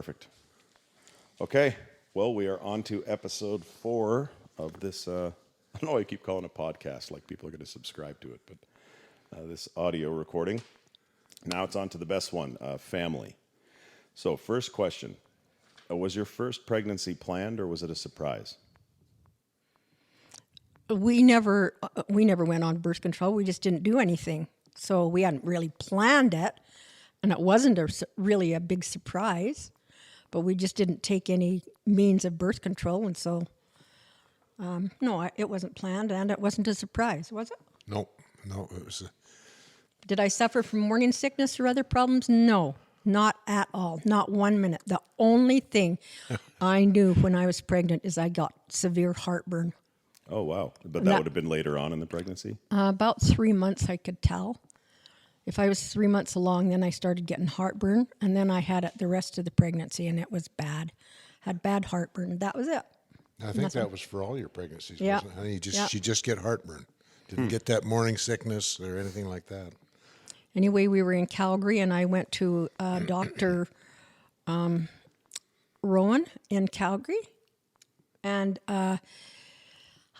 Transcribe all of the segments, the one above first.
Perfect. Okay. Well, we are on to episode 4 of this. I don't know why I keep calling it a podcast, like people are going to subscribe to it, but this audio recording. Now it's on to the best one, family. So, first question. Was your first pregnancy planned or was it a surprise? We never went on birth control. We just didn't do anything. So we hadn't really planned it, and it wasn't really a big surprise. But we just didn't take any means of birth control, and so no, it wasn't planned, and it wasn't a surprise, was it? No, it was. Did I suffer from morning sickness or other problems? No, not at all. Not 1 minute. The only thing I knew when I was pregnant is I got severe heartburn. Oh, wow. But that would have been later on in the pregnancy? About 3 months, I could tell. If I was 3 months along, then I started getting heartburn, and then I had it the rest of the pregnancy, and it was bad. Had bad heartburn. That was it. I think that was for all your pregnancies, Yeah. wasn't it? Honey? Yeah. She just get heartburn. Didn't get that morning sickness or anything like that. Anyway, we were in Calgary, and I went to Dr. Rowan in Calgary, and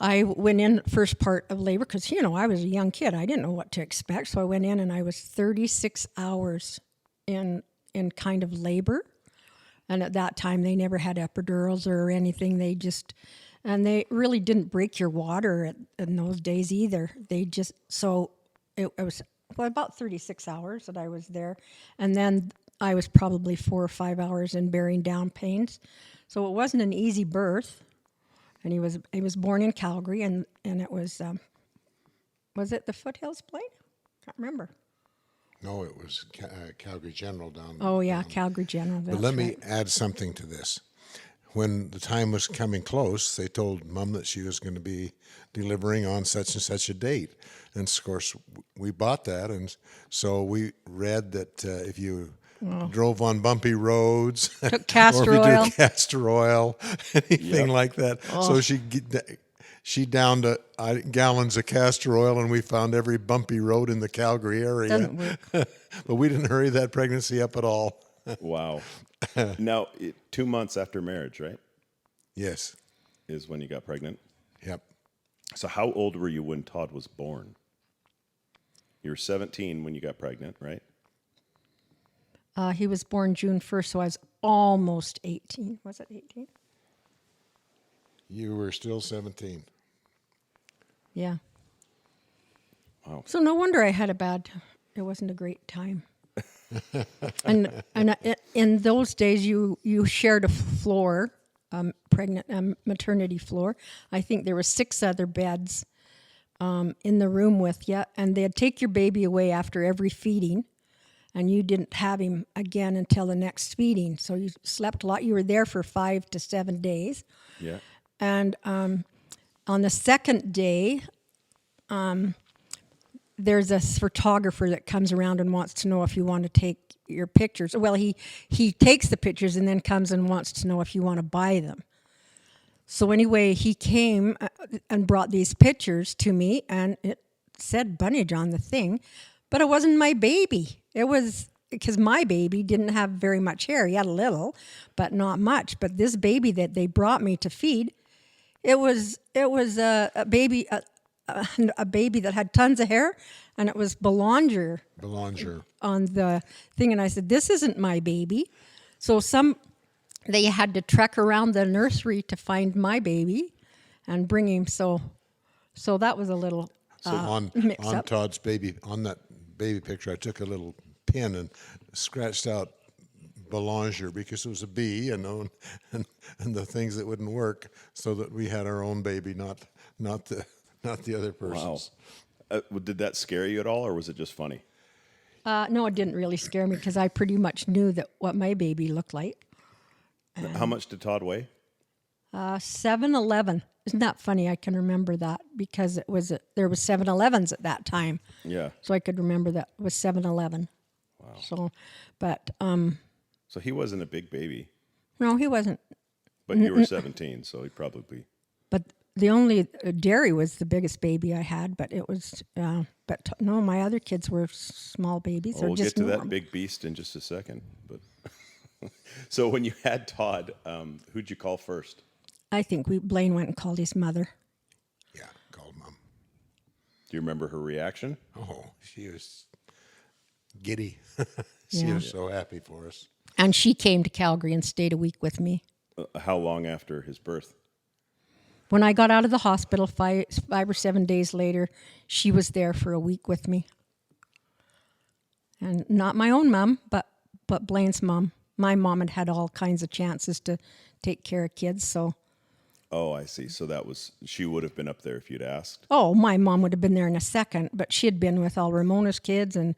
I went in first part of labor because, I was a young kid. I didn't know what to expect, so I went in, and I was 36 hours in kind of labor. And at that time, they never had epidurals or anything. And they really didn't break your water in those days either. It was about 36 hours that I was there. And then I was probably 4 or 5 hours in bearing down pains. So it wasn't an easy birth. And he was born in Calgary, and it was it the Foothills, Blaine? Can't remember. No, it was Calgary General down. Oh yeah, Calgary General. But let me add something to this. When the time was coming close, they told Mom that she was going to be delivering on such and such a date. And of course, we bought that. And so we read that if you drove on bumpy roads, took castor or if you oil, took castor oil, anything like that. So she downed gallons of castor oil, and we found every bumpy road in the Calgary area. Doesn't work. But we didn't hurry that pregnancy up at all. Wow. Now, 2 months after marriage, right? Yes. Is when you got pregnant. Yep. So how old were you when Todd was born? You were 17 when you got pregnant, right? He was born June 1st, so I was almost 18. Was it 18? You were still 17. Yeah. Wow. So no wonder I had it wasn't a great time. and in those days, you shared a floor, maternity floor. I think there were 6 other beds in the room with you, and they'd take your baby away after every feeding, and you didn't have him again until the next feeding. So you slept a lot. You were there for 5 to 7 days. Yeah. And on the second day, there's a photographer that comes around and wants to know if you want to take your pictures. Well, he takes the pictures and then comes and wants to know if you want to buy them. So anyway, he came and brought these pictures to me, and it said Bunnage on the thing, but it wasn't my baby. It was because my baby didn't have very much hair. He had a little, but not much. But this baby that they brought me to feed, it was a baby that had tons of hair, and it was Belanger on the thing. And I said, "This isn't my baby." So they had to trek around the nursery to find my baby and bring him. So that was a little mix up. Todd's baby, on that baby picture, I took a little pin and scratched out Belanger because it was a B, and the things that wouldn't work, so that we had our own baby, not the other person's. Wow. Did that scare you at all, or was it just funny? No, it didn't really scare me because I pretty much knew what my baby looked like. How much did Todd weigh? 7-11. Isn't that funny? I can remember that because there was 7-Elevens at that time. Yeah. So I could remember that it was 7-Eleven. Wow. So, but so he wasn't a big baby. No, he wasn't. But you were 17, so he probably. But the only Derry was the biggest baby I had, but it was. No, my other kids were small babies. We'll just get to normal. that big beast in just a second, but. So when you had Todd, who'd you call first? I think Blaine went and called his mother. Yeah, called Mom. Do you remember her reaction? Oh, she was giddy. She Yeah. was so happy for us. And she came to Calgary and stayed a week with me. How long after his birth? When I got out of the hospital 5 or 7 days later, she was there for a week with me. And not my own mom, but Blaine's mom. My mom had all kinds of chances to take care of kids, so. Oh, I see. So she would have been up there if you'd asked. Oh, my mom would have been there in a second, but she had been with all Ramona's kids and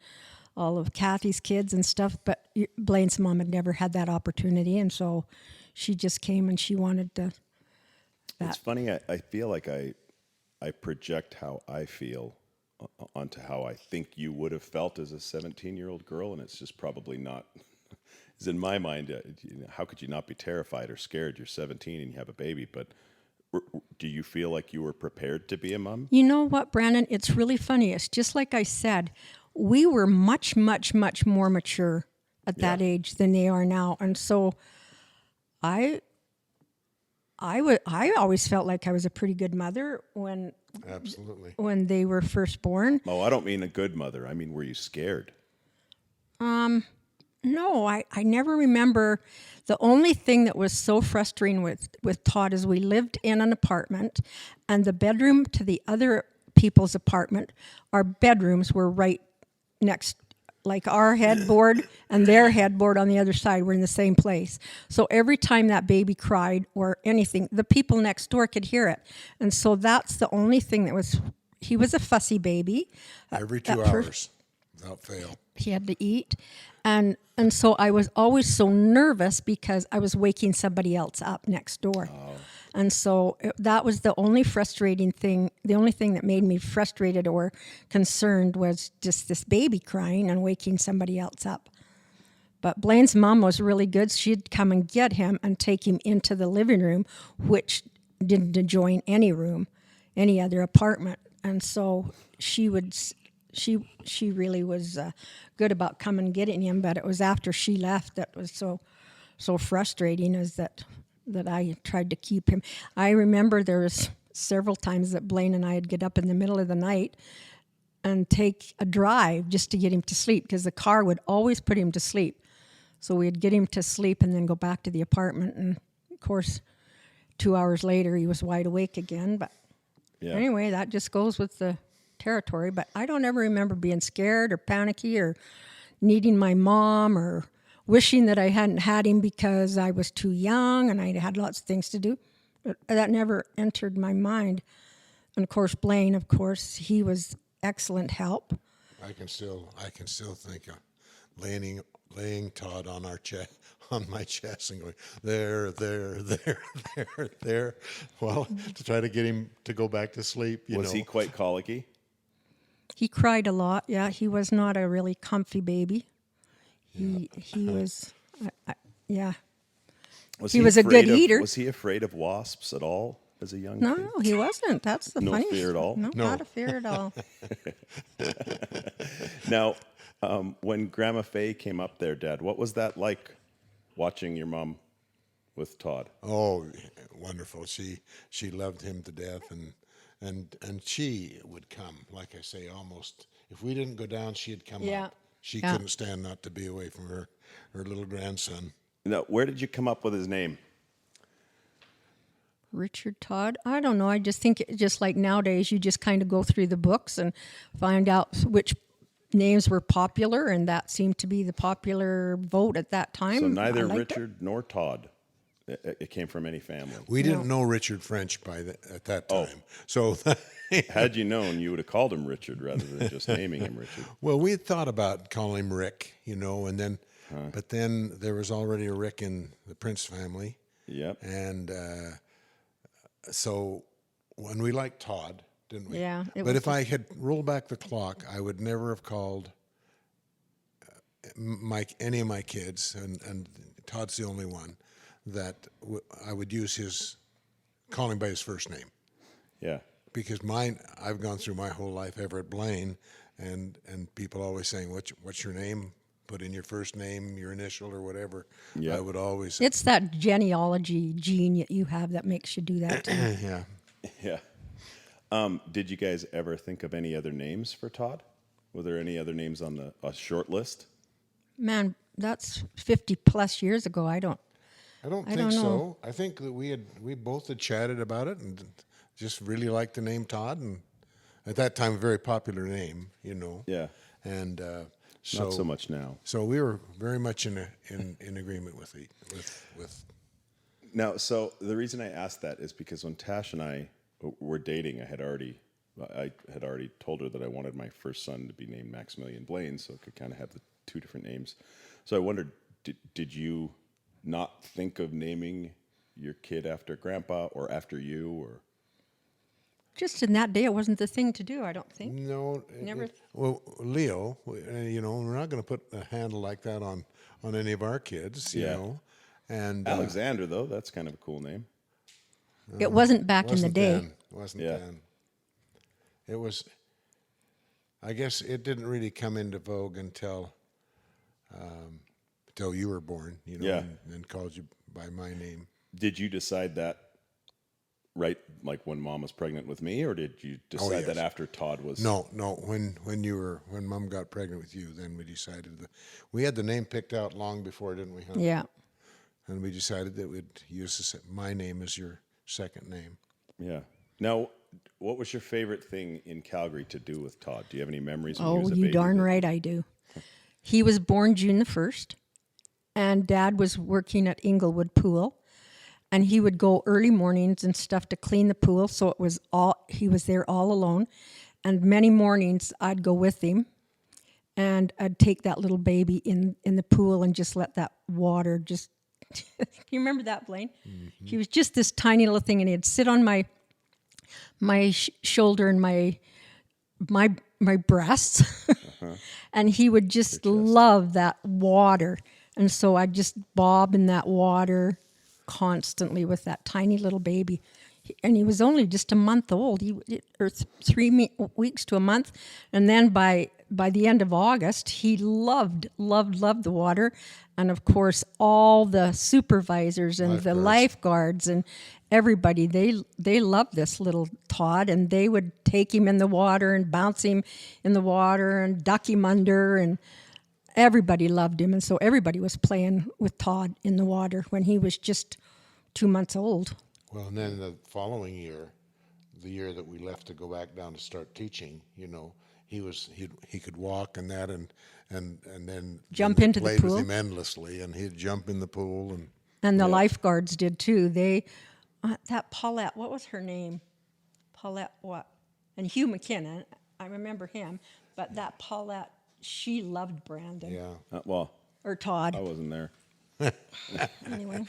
all of Kathy's kids and stuff, but Blaine's mom had never had that opportunity, and so she just came and she wanted to. It's funny. I feel like I project how I feel onto how I think you would have felt as a 17-year-old girl, and it's just probably not. Because in my mind, how could you not be terrified or scared? You're 17 and you have a baby, but do you feel like you were prepared to be a mom? You know what, Brandon? It's really funny. It's just like I said, we were much, much, much more mature at that age than they are now, and so I always felt like I was a pretty good mother Absolutely. when they were first born. Oh, I don't mean a good mother. I mean, were you scared? No, I never remember. The only thing that was so frustrating with Todd is we lived in an apartment, and the bedroom to the other people's apartment, our bedrooms were right next, like our headboard and their headboard on the other side were in the same place. So every time that baby cried or anything, the people next door could hear it. And so that's the only thing he was a fussy baby. Every 2 hours, without fail. He had to eat. And so I was always so nervous because I was waking somebody else up next door. Oh. And so that was the only frustrating thing. The only thing that made me frustrated or concerned was just this baby crying and waking somebody else up. But Blaine's mom was really good. She'd come and get him and take him into the living room, which didn't adjoin any room, any other apartment. And so she really was good about coming and getting him, but it was after she left that was so frustrating, is that I tried to keep him. I remember there was several times that Blaine and I'd get up in the middle of the night and take a drive just to get him to sleep, because the car would always put him to sleep. So we'd get him to sleep and then go back to the apartment, and of course 2 hours later he was wide awake again. But anyway, that just goes with the territory. But I don't ever remember being scared or panicky or needing my mom or wishing that I hadn't had him because I was too young and I had lots of things to do. But that never entered my mind. And of course, Blaine, he was excellent help. I can still think of laying Todd on my chest and going there, well, to try to get him to go back to sleep. Was he quite colicky? He cried a lot. Yeah, he was not a really comfy baby. He was, yeah. He was a good eater. Was he afraid of wasps at all as a young kid? No, he wasn't. That's the No funniest. fear at all? No, No. not a fear at all. Now, when Grandma Faye came up there, Dad, what was that like, watching your mom with Todd? Oh, wonderful. She loved him to death, and she would come, like I say, almost. If we didn't go down, she'd come up. She couldn't stand not to be away from her little grandson. Now, where did you come up with his name? Richard Todd? I don't know. I just think, just like nowadays, you just kind of go through the books and find out which names were popular, and that seemed to be the popular vote at that time. So neither Richard nor Todd. It came from any family. We didn't know Richard French at that time. So had you known, you would have called him Richard rather than just naming him Richard. Well, we had thought about calling him Rick, and then, but then there was already a Rick in the Prince family. Yep. And so when we liked Todd, didn't we? Yeah. But if I had rolled back the clock, I would never have called any of my kids, and Todd's the only one, that I would use call him by his first name. Yeah. Because I've gone through my whole life, Everett Blaine, and people always saying, what's your name? put in your first name, your initial or whatever. Yeah. I would always, It's that genealogy gene that you have that makes you do that too. yeah. Yeah. Did you guys ever think of any other names for Todd? Were there any other names on a short list? Man, that's 50 plus years ago. I don't think don't so. know. I think that we both had chatted about it and just really liked the name Todd, and at that time a very popular name, Yeah. And so Not so much now. So we were very much in agreement with Now, so the reason I asked that is because when Tash and I were dating, I had already told her that I wanted my first son to be named Maximilian Blaine, so it could kind of have the two different names. So I wondered, did you not think of naming your kid after Grandpa or after you, or? Just in that day, it wasn't the thing to do, I don't think. No, Never. well, Leo, we're not going to put a handle like that on any of our kids, you Yeah. know. And Alexander, though, that's kind of a cool name. It wasn't back in the wasn't day. then. Wasn't Yeah. then. It was. I guess it didn't really come into vogue until you were born, Yeah. and called you by my name. Did you decide that right, like when Mom was pregnant with me, or did you decide yes. that after Todd was? No. When Mom got pregnant with you, then we decided that we had the name picked out long before, didn't we? Huh? Yeah. And we decided that we'd use my name as your second name. Yeah. Now, what was your favorite thing in Calgary to do with Todd? Do you have any memories when he Oh, was a you baby? darn right I do. He was born June the 1st, and Dad was working at Inglewood Pool, and he would go early mornings and stuff to clean the pool, so he was there all alone. And many mornings I'd go with him, and I'd take that little baby in the pool and just let that water just. You remember that, Blaine? Mm-hmm. He was just this tiny little thing, and he'd sit on my shoulder and my breasts, and he would just love that water. And so I'd just bob in that water constantly with that tiny little baby. And he was only just a month old, 3 weeks to a month. And then by the end of August, he loved the water. And of course, all the supervisors and the lifeguards and everybody, they loved this little Todd, and they would take him in the water and bounce him in the water and duck him under, and everybody loved him. And so everybody was playing with Todd in the water when he was just 2 months old. Well, and then the following year, the year that we left to go back down to start teaching, he could walk and that, and then Jump into the played pool. with him endlessly, and he'd jump in the pool And the lifeguards did too. They, that Paulette, what was her name? Paulette what? And Hugh McKinnon, I remember him. But that Paulette, she loved Brandon. Yeah. Or Todd. I wasn't there. Anyway.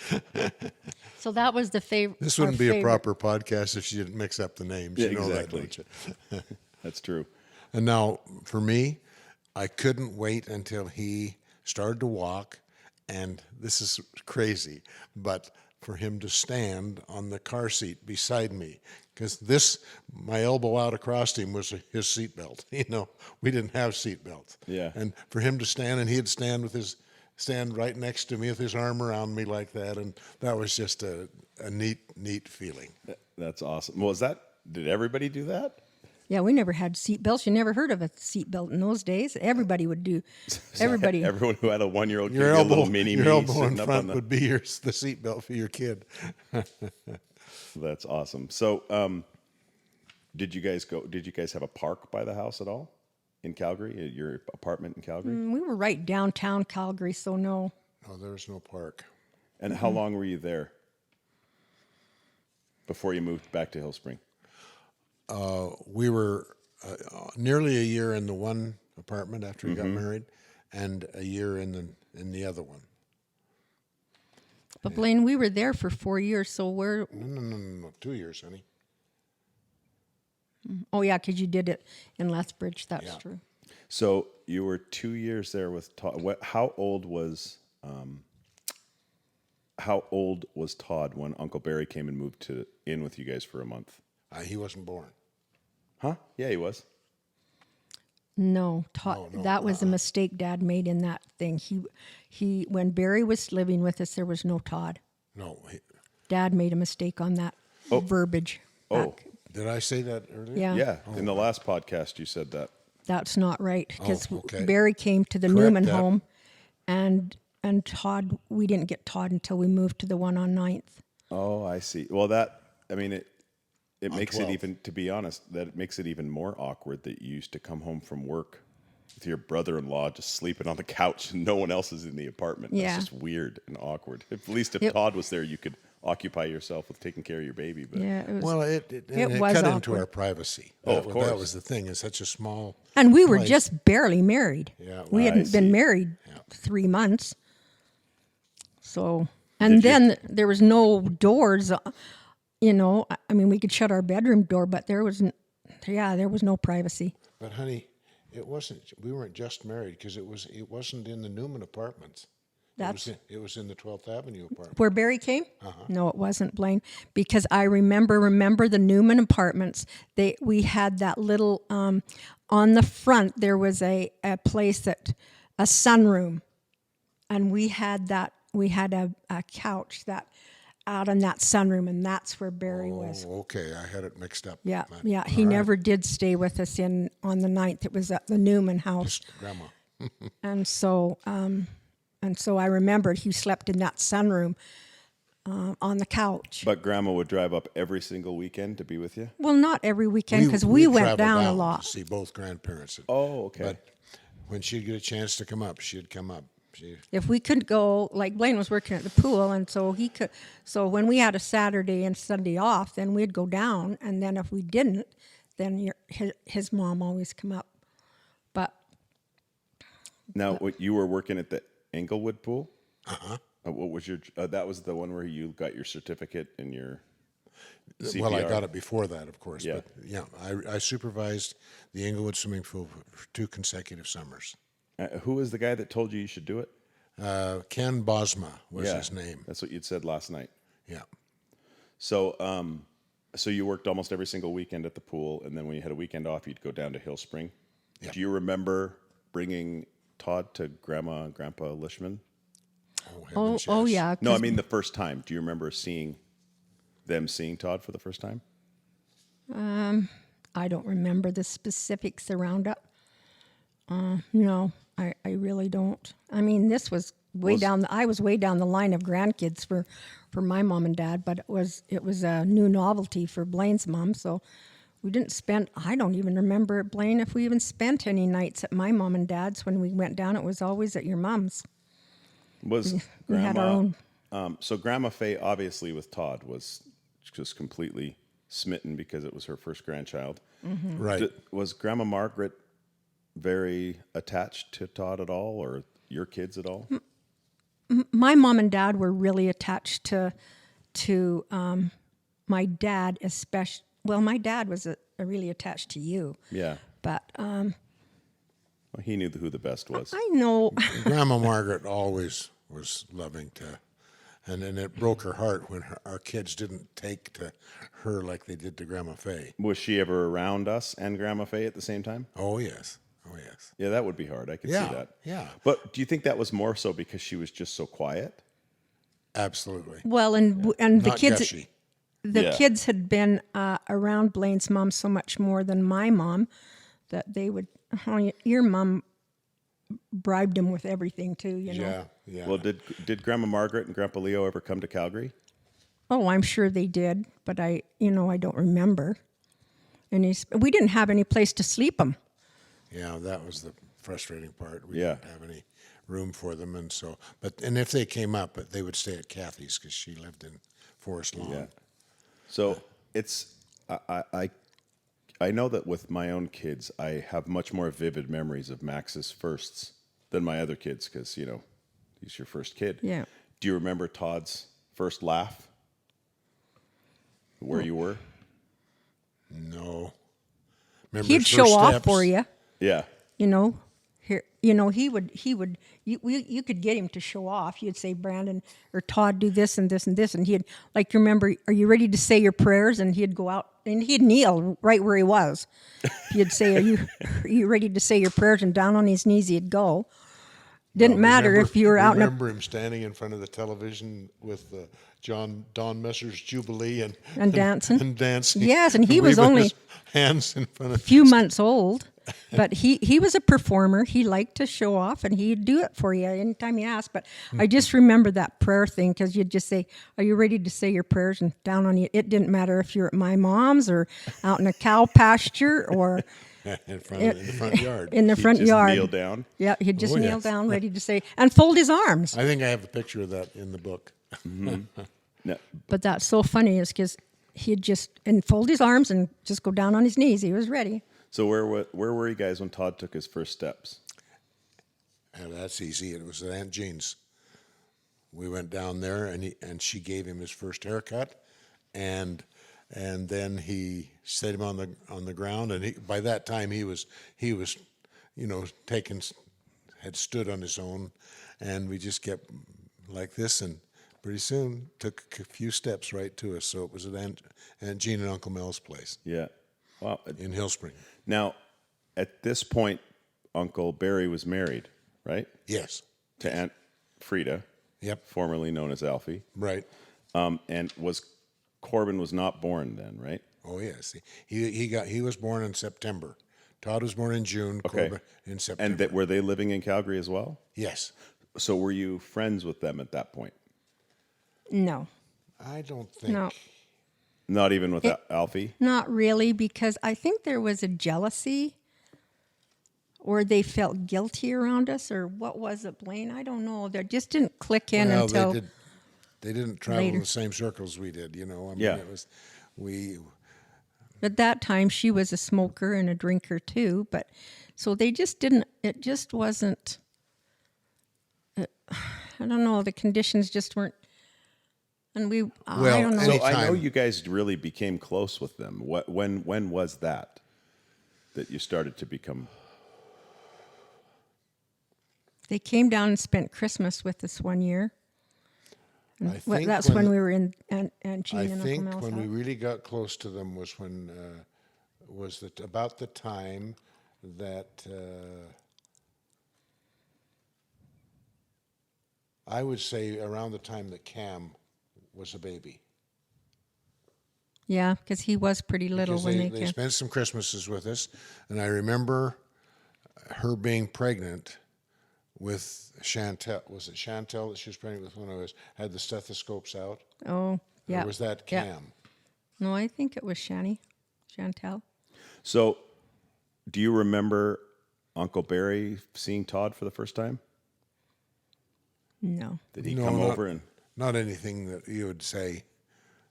So that was the favorite. This wouldn't be a proper podcast if she didn't mix up the names. Yeah, you know exactly. that, don't you? That's true. And now, for me, I couldn't wait until he started to walk, and this is crazy, but for him to stand on the car seat beside me, because my elbow out across him was his seatbelt. We didn't have seatbelts. Yeah. And for him to stand, and he'd stand right next to me with his arm around me like that, and that was just a neat feeling. That's awesome. Well, did everybody do that? Yeah, we never had seatbelts. You never heard of a seatbelt in those days. Everybody would do. Everybody. Everyone who had a 1-year-old kid, Your a little mini your me elbow in sitting up front on the. would be the seatbelt for your kid. That's awesome. So, did you guys have a park by the house at all in Calgary? Your apartment in Calgary? We were right downtown Calgary, so no. No, there was no park. And how long were you there before you moved back to Hill Spring? We were nearly a year in the one apartment after we got married, and a year in the other one. But Blaine, we were there for 4 years, so we're. No, 2 years, honey. Oh yeah, because you did it in Lethbridge. That's Yeah. true. So you were 2 years there with Todd. How old was Todd when Uncle Barry came and moved in with you guys for a month? He wasn't born. Huh? Yeah, he was. No, Todd, that was a mistake Dad made in that thing. He when Barry was living with us, there was no Todd. No. Dad made a mistake on that verbiage. Oh. back- Did I say that earlier? yeah. Yeah, in the last podcast you said that. That's not right because okay. Barry came to the Correct Newman that. home, and Todd. We didn't get Todd until we moved to the one on 9th. Oh, I see. Well, that, I mean, it makes it 12th. even, to be honest, that it makes it even more awkward that you used to come home from work with your brother-in-law just sleeping on the couch and no one else is in the apartment. Yeah. That's just weird and awkward. At least if Yep. Todd was there, you could occupy yourself with taking care of your baby. But Yeah, it was. Well, it was cut into awkward. our privacy. Oh, of That course. was the thing. It's such a small. And we were place. just barely married. Yeah, we well, hadn't I been see. married 3 months. So, and then there was no doors. I mean, we could shut our bedroom door, but there was no privacy. But honey, it wasn't. We weren't just married because it wasn't in the Newman apartments. It was in the 12th Avenue apartment. Where Barry came? No, it wasn't, Blaine, because I remember the Newman apartments. We had that little on the front. There was a place a sunroom, and we had a couch that out in that sunroom, and that's where Barry was. Oh, okay. I had it mixed up. Yeah, But- yeah. He never did stay with us on the 9th. It was at the Newman house, Grandma. and so I remembered he slept in that sunroom on the couch. But Grandma would drive up every single weekend to be with you? Well, not every weekend because we went traveled down a to lot. see both grandparents. Oh, okay. But when she'd get a chance to come up, she'd come up. If we couldn't go, like Blaine was working at the pool, and so he could. So when we had a Saturday and Sunday off, then we'd go down, and then if we didn't, then his mom always come up. But Now, what, you were working at the Englewood pool? Uh-huh. What was your, that was the one where you got your certificate and your CPR? Well, I got it before that, of course. Yeah. But yeah, I supervised the Englewood swimming pool for 2 consecutive summers. Who was the guy that told you should do it? Ken Bosma was his name. That's what you'd said last night. Yeah. So, so you worked almost every single weekend at the pool, and then when you had a weekend off, you'd go down to Hill Spring. Yeah. Do you remember bringing Todd to Grandma and Grandpa Lishman? Heavens, oh yes. yeah. No, 'cause I mean the first time. Do you remember seeing Todd for the first time? I don't remember the specifics around it. No, I really don't. I mean, this was way down. I was way down the line of grandkids for my mom and dad, but it was a new novelty for Blaine's mom. So we didn't spend. I don't even remember, Blaine, if we even spent any nights at my mom and dad's when we went down. It was always at your mom's. Was We had our Grandma? own. So Grandma Faye, obviously, with Todd, was just completely smitten because it was her first grandchild. Right. Was Grandma Margaret very attached to Todd at all, or your kids at all? My mom and dad were really attached to my dad, especially. Well, my dad was really attached to you. Yeah. But Well, he knew who the best was. I know. Grandma Margaret always was loving to, and it broke her heart when our kids didn't take to her like they did to Grandma Faye. Was she ever around us and Grandma Faye at the same time? Oh yes, oh yes. Yeah, that would be hard. I could Yeah, see that. yeah. But do you think that was more so because she was just so quiet? Absolutely. Well, and the Not kids, gushy. the Yeah. kids had been around Blaine's mom so much more than my mom that they would. Oh, your mom bribed him with everything too, you know. Yeah, yeah. Well, did Grandma Margaret and Grandpa Leo ever come to Calgary? Oh, I'm sure they did, but I don't remember. And we didn't have any place to sleep them. Yeah, that was the frustrating part. We Yeah. didn't have any room for them, and so. And if they came up, they would stay at Kathy's because she lived in Forest Lawn. Yeah. So it's I know that with my own kids, I have much more vivid memories of Max's firsts than my other kids because he's your first kid. Yeah. Do you remember Todd's first laugh? Where you were? No. Remember He'd his show first off steps? for you, Yeah. you know. here, you could get him to show off. You'd say, Brandon or Todd, do this and this and this. And he'd, like, you remember, are you ready to say your prayers? And he'd go out and he'd kneel right where he was. He'd say, are you ready to say your prayers? And down on his knees he'd go. Didn't matter if you were out in a... remember him standing in front of the television with Don Messer's Jubilee And dancing. and dancing. Yes, and he was waving only his hands in front of a few months old, but he was a performer. He liked to show off, and he'd do it for you anytime you asked. But I just remember that prayer thing, because you'd just say, are you ready to say your prayers? And down on you, it didn't matter if you're at my mom's or out in a cow pasture or... in the front yard. In the front just yard. kneel down. Yeah, he'd just Oh, kneel yes. down, ready to say, and fold his arms. I think I have a picture of that in the book. No, But that's so funny, is because he'd just and fold his arms and just go down on his knees. He was ready. so where were you guys when Todd took his first steps? And that's easy. It was at Aunt Jean's. We went down there, and she gave him his first haircut, and then he set him on the ground, and by that time he was had stood on his own, and we just kept like this, and pretty soon took a few steps right to us. So it was at Aunt Jean and Uncle Mel's place Yeah. Wow. in Hill Spring. Now, at this point, Uncle Barry was married, right? Yes. To Aunt Frida, Yep. formerly known as Alfie. Right. And Corbin was not born then, right? Oh yes. He was born in September. Todd was born in June. Okay. Corbin in September. And were they living in Calgary as well? Yes. So were you friends with them at that point? No, I don't think. no, Not even with Alfie? not really, because I think there was a jealousy, or they felt guilty around us, or what was it, Blaine? I don't know. That just didn't click in Well, until they didn't travel later. in the same circles we did. I mean, Yeah. it was we. At that time, she was a smoker and a drinker too, but so they just didn't. It just wasn't. I don't know. The conditions just weren't. And I Well, don't know. So I know Anytime. you guys really became close with them. When was that you started to become? They came down and spent Christmas with us one year. I think That's when we were in Aunt Jean I and Uncle think Mel's when we house. really got close to them was when about the time that I would say around the time that Cam was a baby. Yeah, because he was pretty little Because when they they came. spent some Christmases with us, and I remember her being pregnant with Chantel. Was it Chantel that she was pregnant with when I had the stethoscopes out? Oh, yeah. Or was that Yeah. Cam? No, I think it was Chantel. So, do you remember Uncle Barry seeing Todd for the first time? No. Did he No, come not- over and? Not anything that you would say.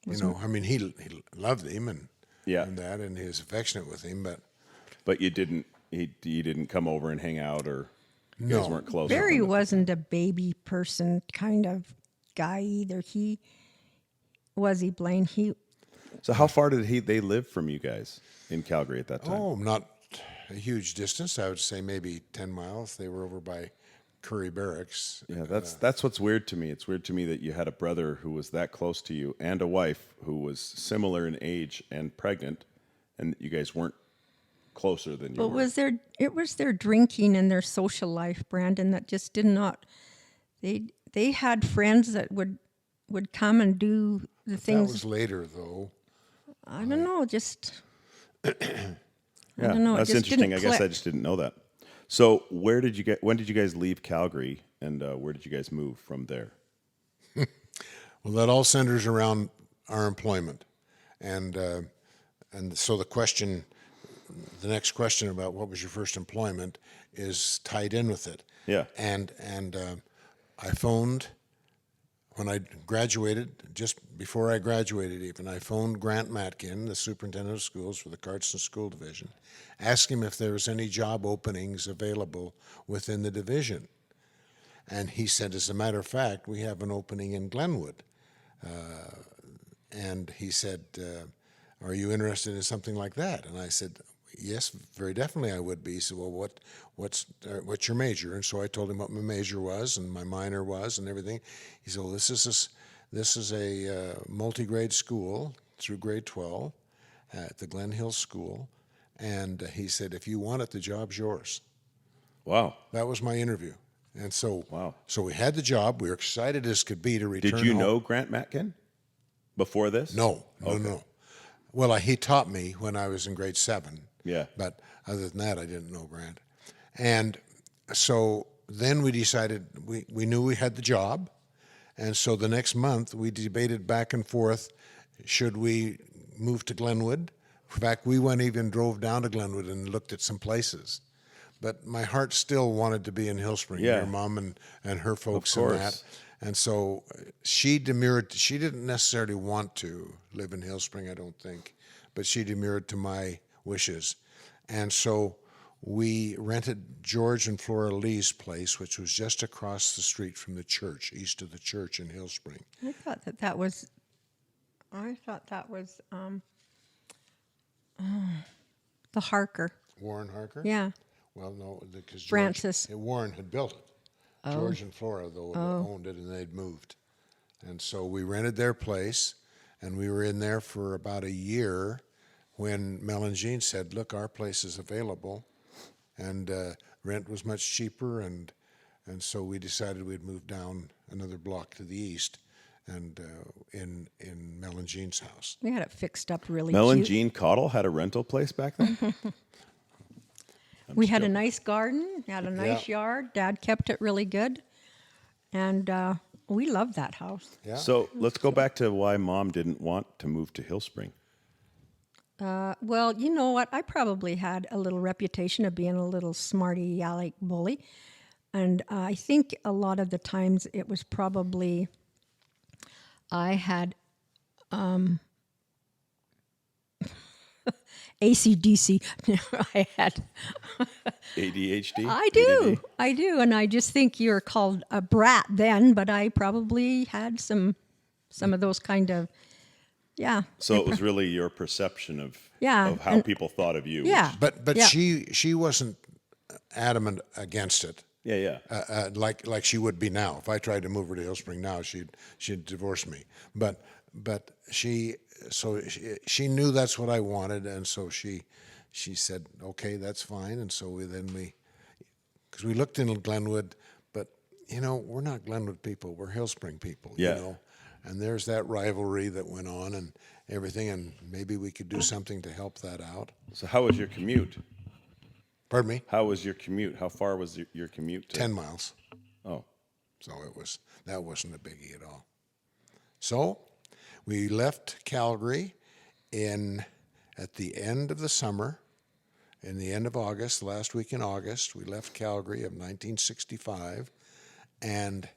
I mean, he loved him and Yeah. and that, and he was affectionate with him, but But you didn't. You didn't come over and hang out, or you guys No. weren't close. Barry with him? wasn't a baby person kind of guy either. Was he, Blaine? So how far did they live from you guys in Calgary at that time? oh, not a huge distance. I would say maybe 10 miles. They were over by Curry Barracks. Yeah, that's what's weird to me. It's weird to me that you had a brother who was that close to you and a wife who was similar in age and pregnant, and you guys weren't closer than you But were. it was their drinking and their social life, Brandon, that just did not. They had friends that would come and do the That things. was later, though. I don't know, just Yeah, don't know, it that's just interesting. didn't I guess I click. just didn't know that. So when did you guys leave Calgary, and where did you guys move from there? Well, that all centers around our employment, and so the next question about what was your first employment is tied in with it. Yeah. And I phoned when I graduated, just before I graduated even, I phoned Grant Matkin, the superintendent of schools for the Cardston School Division, asked him if there was any job openings available within the division. And he said, as a matter of fact, we have an opening in Glenwood. And he said, are you interested in something like that? And I said, yes, very definitely I would be. He said, well, what's your major? And so I told him what my major was and my minor was and everything. He said, well, this is a multi-grade school through grade 12 at the Glen Hill School. And he said, if you want it, the job's yours. Wow. That was my interview. And so, Wow. so we had the job. We were excited as could be to return Did you home. know Grant Matkin before this? No. Okay. Well, he taught me when I was in grade 7. Yeah. But other than that, I didn't know Grant. And so then we decided we knew we had the job. And so the next month we debated back and forth, should we move to Glenwood? In fact, we drove down to Glenwood and looked at some places. But my heart still wanted to be in Hill Spring, Yeah. your mom and her folks Of and course. that. And so she demurred. She didn't necessarily want to live in Hill Spring, I don't think, but she demurred to my wishes. And so we rented George and Flora Lee's place, which was just across the street from the church, east of the church in Hill Spring. I thought that was the Harker. Warren Harker? Yeah. Well, no, because Francis. Warren had built it. George and Flora, though, owned it, and they'd moved. And so we rented their place, and we were in there for about a year when Mel and Jean said, look, our place is available. And rent was much cheaper, and so we decided we'd move down another block to the east and in Mel and Jean's house. We had it fixed up really Mel and cute. Jean Cottle had a rental place back then? We had a nice garden, had a nice Yeah. yard. Dad kept it really good. And we loved that house. Yeah. So let's go back to why Mom didn't want to move to Hill Spring. Well, you know what? I probably had a little reputation of being a little smarty aleck bully. And I think a lot of the times it was probably I had ACDC. I had. ADHD? I do. I do. And I just think you're called a brat then, but I probably had some of those kind of, yeah. So it was really your perception of Yeah, how and- people thought of you. Yeah. which- But Yeah. she wasn't adamant against it. yeah, yeah. Like she would be now. If I tried to move her to Hill Spring now, she'd divorce me. But she knew that's what I wanted, and so she said, okay, that's fine. And so because we looked in Glenwood, but we're not Glenwood people, we're Hill Spring people. Yeah. And there's that rivalry that went on and everything, and maybe we could do something to help that out. So how was your commute? Pardon me? How was your commute? How far was your commute to? 10 miles. Oh, So that wasn't a biggie at all. So we left Calgary at the end of the summer, in the end of August, the last week in August. We left Calgary of 1965, and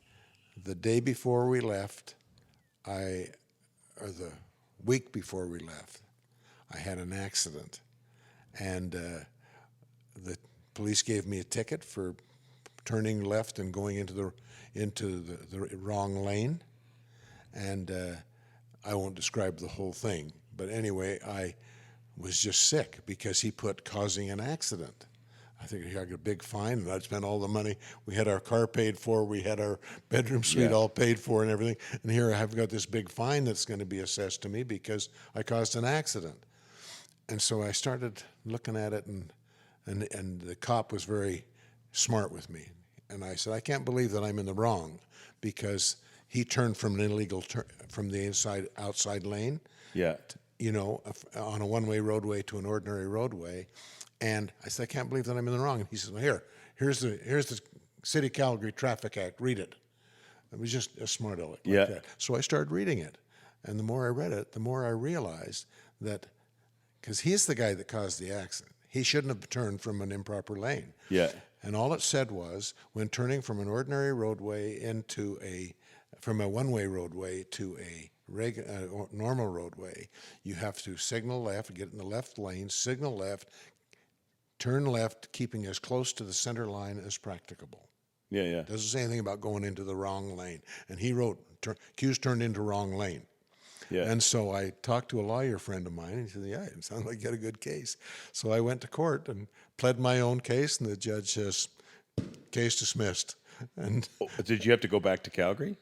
the day before we left, or the week before we left, I had an accident, and the police gave me a ticket for turning left and going into the wrong lane. And I won't describe the whole thing, but anyway, I was just sick because he put causing an accident. I think I got a big fine, and I'd spent all the money. We had our car paid for, we had our bedroom suite Yeah. all paid for and everything, and here I've got this big fine that's going to be assessed to me because I caused an accident. And so I started looking at it, and the cop was very smart with me. And I said, I can't believe that I'm in the wrong, because he turned from an illegal from the outside lane, yeah. On a one-way roadway to an ordinary roadway. And I said, I can't believe that I'm in the wrong. And he said, well, here's the City of Calgary Traffic Act. Read it. It was just a smart aleck like Yeah. that. So I started reading it. And the more I read it, the more I realized that, because he's the guy that caused the accident, he shouldn't have turned from an improper lane. Yeah. And all it said was, when turning from an ordinary roadway from a one-way roadway to a normal roadway, you have to signal left, get in the left lane, signal left, turn left, keeping as close to the center line as practicable. Yeah, yeah. Doesn't say anything about going into the wrong lane. And he wrote, Q's turned into wrong lane. Yeah. And so I talked to a lawyer friend of mine, and he said, yeah, it sounds like you got a good case. So I went to court and pled my own case, and the judge says, case dismissed. And Oh, did you have to go back to Calgary?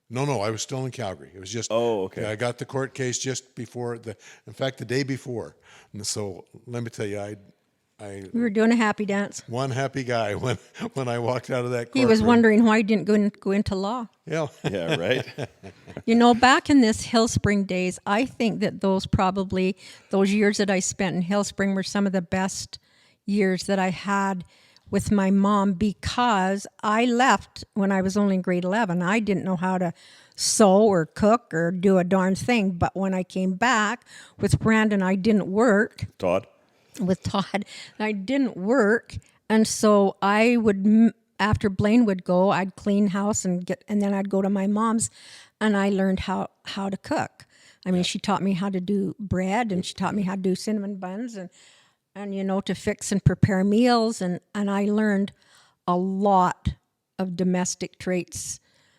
no, I was still in Calgary. It was just, Oh, okay. I got the court case just before in fact, the day before. And so let me tell you, We were doing a happy dance. one happy guy when I walked out of that courtroom. He was wondering why he didn't go into law. Yeah. Yeah, right. You know, back in this Hill Spring days, I think that those years that I spent in Hill Spring were some of the best years that I had with my mom, because I left when I was only in grade 11. I didn't know how to sew or cook or do a darn thing. But when I came back with Brandon, I didn't work. Todd? With Todd, I didn't work. And so I would, after Blaine would go, I'd clean house and then I'd go to my mom's, and I learned how to cook. I mean, she taught me how to do bread, and she taught me how to do cinnamon buns, and you know, to fix and prepare meals. And I learned a lot of domestic traits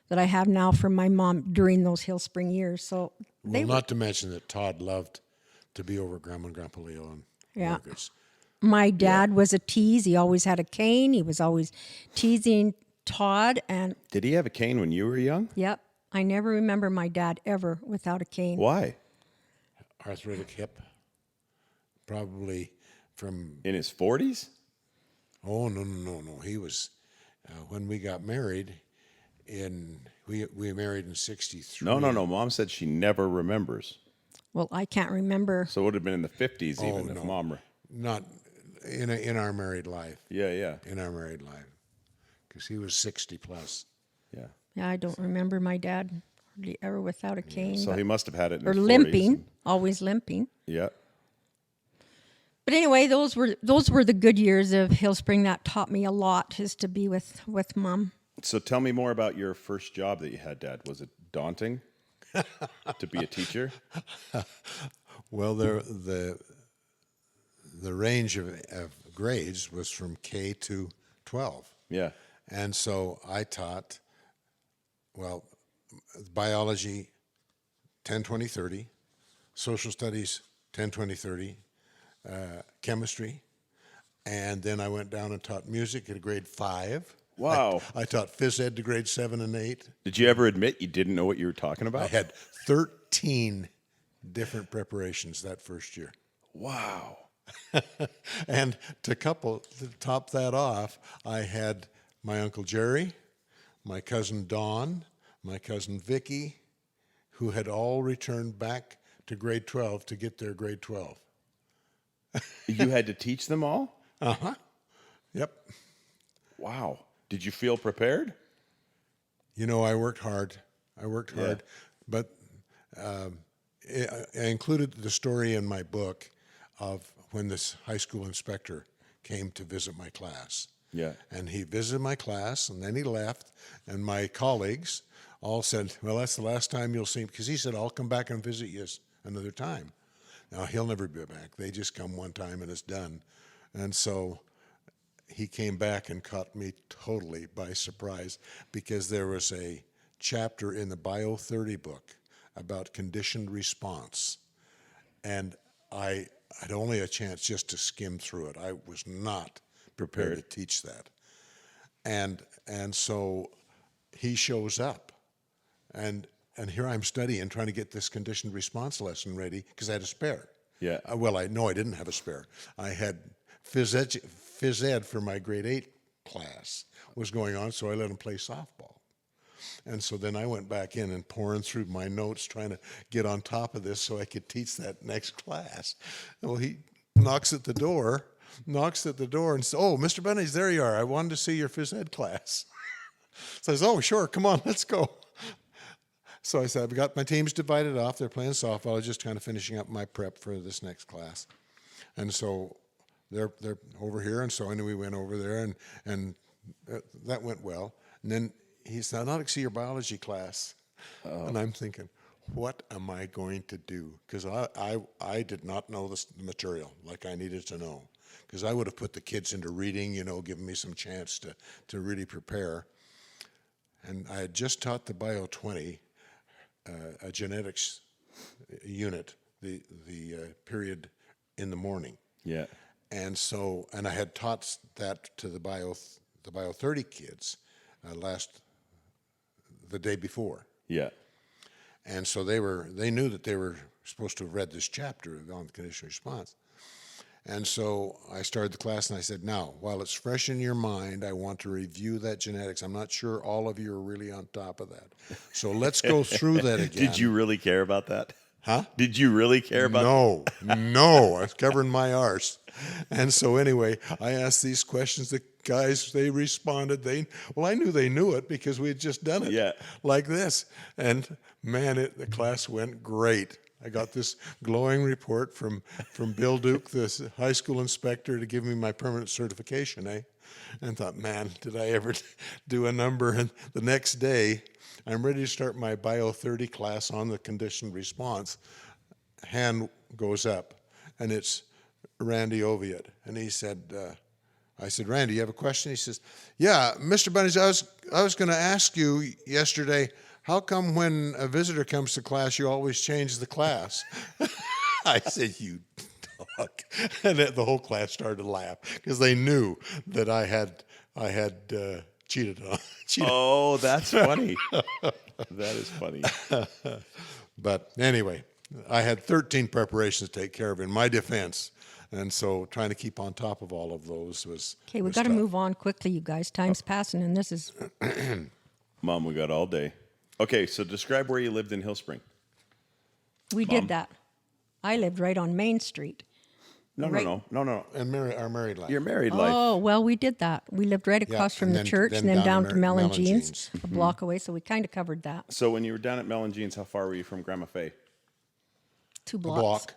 that I have now from my mom during those Hill Spring years. So Not to mention that Todd loved to be over Grandma and Grandpa Leo and Yeah. Marcus. My dad was a tease. He always had a cane. He was always teasing Todd. And Did he have a cane when you were young? yep, I never remember my dad ever without a cane. Why? Arthritic hip, probably from. In his 40s? Oh no! He was when we got married. We married in '63. No. Mom said she never remembers. Well, I can't remember. So it would have been in the 50s even if no. Mom... Not in our married life. Yeah. In our married life, because he was 60 plus. Yeah. Yeah, I don't remember my dad hardly ever without a cane. So he must have had it in or his 40s. limping, always limping. Yeah. But anyway, those were the good years of Hill Spring. That taught me a lot, is to be with Mom. So tell me more about your first job that you had, Dad. Was it daunting to be a teacher? Well, the range of grades was from K to 12. Yeah. And so I taught, biology 10, 20, 30, social studies 10, 20, 30, chemistry, and then I went down and taught music at grade 5. Wow. I taught phys ed to grade 7 and 8. Did you ever admit you didn't know what you were talking about? I had 13 different preparations that first year. Wow. And to top that off, I had my Uncle Jerry, my cousin Don, my cousin Vicky, who had all returned back to grade 12 to get their grade 12. You had to teach them all? Uh-huh. Yep. Wow. Did you feel prepared? You know, I worked hard, but I included the story in my book of when this high school inspector came to visit my class. Yeah. And he visited my class, and then he left, and my colleagues all said, well, that's the last time you'll see him, because he said, I'll come back and visit you another time. Now, he'll never be back. They just come one time, and it's done. And so he came back and caught me totally by surprise, because there was a chapter in the Bio 30 book about conditioned response. And I had only a chance just to skim through it. I was not prepared to teach that. And so he shows up, and here I'm studying, trying to get this conditioned response lesson ready, because I had a spare. Yeah. I didn't have a spare. I had phys ed for my grade 8 class was going on, so I let him play softball. And so then I went back in and pouring through my notes, trying to get on top of this so I could teach that next class. Well, he knocks at the door and says, oh, Mr. Bunnage, there you are. I wanted to see your phys ed class. So I said, oh, sure, come on, let's go. So I said, I've got my teams divided off. They're playing softball. I was just kind of finishing up my prep for this next class. And so they're over here. And so anyway, we went over there, and that went well. And then he said, I'd like to see your biology class. Oh. And I'm thinking, what am I going to do? Because I did not know the material like I needed to know. Because I would have put the kids into reading, giving me some chance to really prepare. And I had just taught the Bio 20, a genetics unit, the period in the morning. Yeah. And so, and I had taught that to the Bio 30 kids the day before. Yeah. And so they knew that they were supposed to have read this chapter on the conditional response. And so I started the class and I said, now, while it's fresh in your mind, I want to review that genetics. I'm not sure all of you are really on top of that. So let's go through that again. Did you really care about that? Huh? Did you really care about No, I was covering my arse. And so anyway, I asked these questions. The guys, they responded. I knew they knew it because we had just done it like this. And man, the class went great. I got this glowing report from Bill Duke, the high school inspector, to give me my permanent certification, And thought, man, did I ever do a number? And the next day, I'm ready to start my Bio 30 class on the conditioned response. Hand goes up, and it's Randy Oviatt. And he said, I said, Randy, you have a question? He says, yeah, Mr. Bunnage, I was going to ask you yesterday, how come when a visitor comes to class, you always change the class? I said, you dog. And the whole class started to laugh because they knew that I had cheated on. Oh, that's funny. That is funny. But anyway, I had 13 preparations to take care of in my defense. And so trying to keep on top of all of those was Okay, we've got to move on quickly, you guys. Time's passing, and this is... Mom, we got all day. Okay, so describe where you lived in Hill Spring. We did that. I lived right on Main Street. No. And our married life. Your married life. Oh, well, we did that. We lived right across from the church and then down to Mel & Jean's, a block away, so we kind of covered that. So when you were down at Mel & Jean's, how far were you from Grandma Faye? 2 A blocks. block.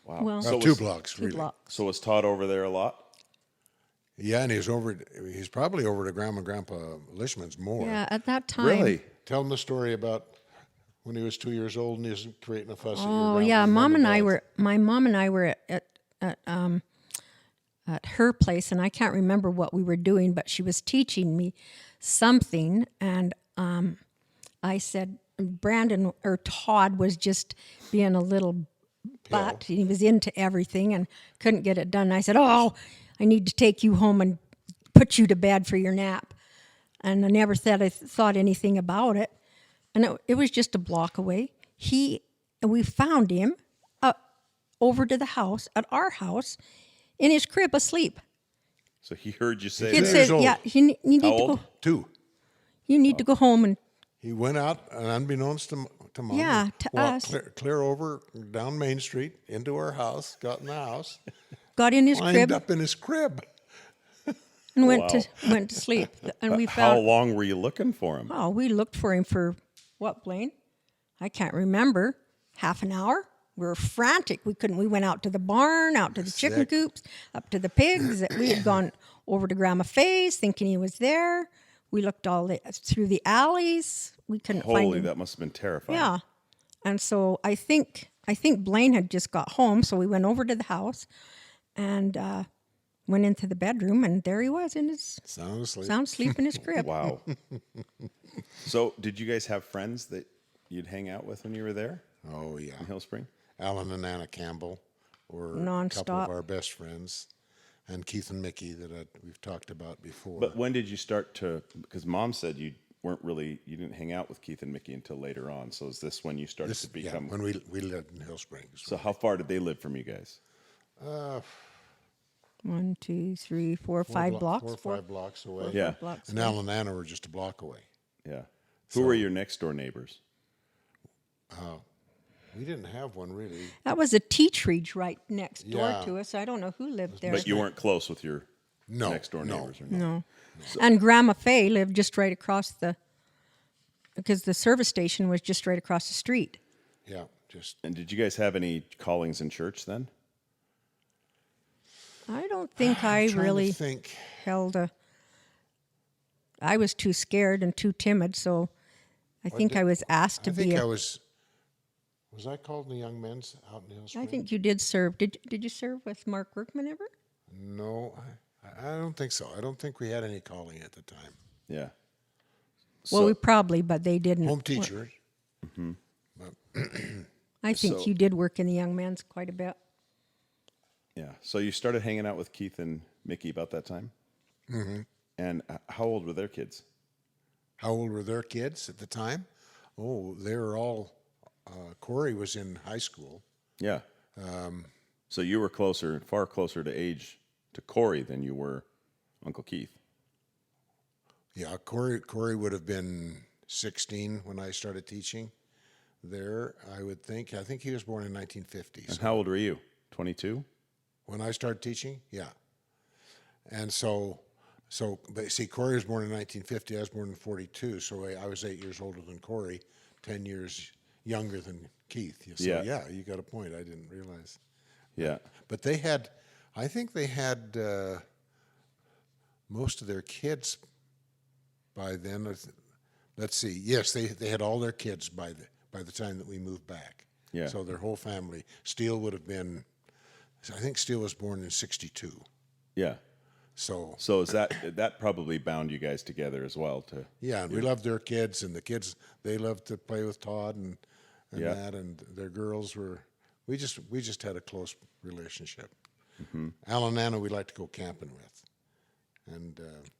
Wow. Well, So 2 was- blocks, 2 really. blocks. So was Todd over there a lot? Yeah, and he's probably over to Grandma and Grandpa Lishman's more. Yeah, at that time. Really? Tell him the story about when he was 2 years old and he was creating a fuss at your Oh, grandma. yeah, my mom and I were at her place, and I can't remember what we were doing, but she was teaching me something, and I said Brandon or Todd was just being a little butt. He was into everything and couldn't get it done. And I said, "Oh, I need to take you home and put you to bed for your nap." And I never thought anything about it, and it was just a block away. We found him over to the house at our house in his crib asleep. So he heard you say He'd that. said, old. "Yeah, you need How to old? go. 2. You need to go home and." He went out, and unbeknownst to Mom, Yeah, to walked us. clear over down Main Street into our house, got in the house, Got in his climbed crib up in his crib. and went Wow. to sleep. And we How found. long were you looking for him? Oh, we looked for him for what, Blaine? I can't remember. Half an hour. We were frantic. We went out to the barn, out to the chicken Sick. coops, up to the pigs. We had gone over to Grandma Faye's thinking he was there. We looked through the alleys. We couldn't find Holy, him. that must have been terrifying. Yeah. And so I think Blaine had just got home, so we went over to the house and went into the bedroom, and there he was in his Sound asleep. sound asleep in his crib. Wow. So did you guys have friends that you'd hang out with when you were there Oh, yeah. in Hill Spring? Alan and Anna Campbell were a couple Nonstop. of our best friends. And Keith and Mickey that we've talked about before. But when did you start to, because Mom said you didn't hang out with Keith and Mickey until later on. So is this when you started to become, when we lived in Hill Springs. so how far did they live from you guys? 1, 2, 3, 4, 5 blocks. 4 or 5 blocks away. Yeah. Blocks. And Alan and Anna were just a block away. Yeah. Who were your next door neighbors? We didn't have one really. That was a teach-reach right next door Yeah. to us. I don't know who lived there. But you weren't close with your No, next door no. neighbors or not? No. And Grandma Faye lived just right across because the service station was just right across the street. Yeah, just And did you guys have any callings in church then? I don't think trying to really think. held I was too scared and too timid, so I think I was asked to I be think I was I called in the young men's out in Hill I Springs? think you did serve. Did you serve with Mark Workman ever? No, I don't think so. I don't think we had any calling at the time. Yeah. Well, we probably, but they didn't. Home teacher. I think So- you did work in the young men's quite a bit. Yeah. So you started hanging out with Keith and Mickey about that time? Mm-hmm. And how old were their kids? How old were their kids at the time? Oh, they were all, Corey was in high school. Yeah. So you were far closer to age to Corey than you were Uncle Keith. Yeah, Corey would have been 16 when I started teaching there, I would think. I think he was born in 1950. And So how old were you? 22? when I started teaching, yeah. And but see, Corey was born in 1950. I was born in 42, so I was 8 years older than Corey, 10 years younger than Keith. So Yeah. yeah, you got a point. I didn't realize. Yeah. But I think they had most of their kids by then. Let's see. Yes, they had all their kids by the time that we moved back. Yeah. So their whole family. Steele would have been. I think Steele was born in 62. Yeah. So So is that probably bound you guys together as well to yeah, and we loved their kids, and the kids they loved to play with Todd and Yeah. that, and their girls were. We just had a close relationship. Mm-hmm. Al and Anna we liked to go camping with, and in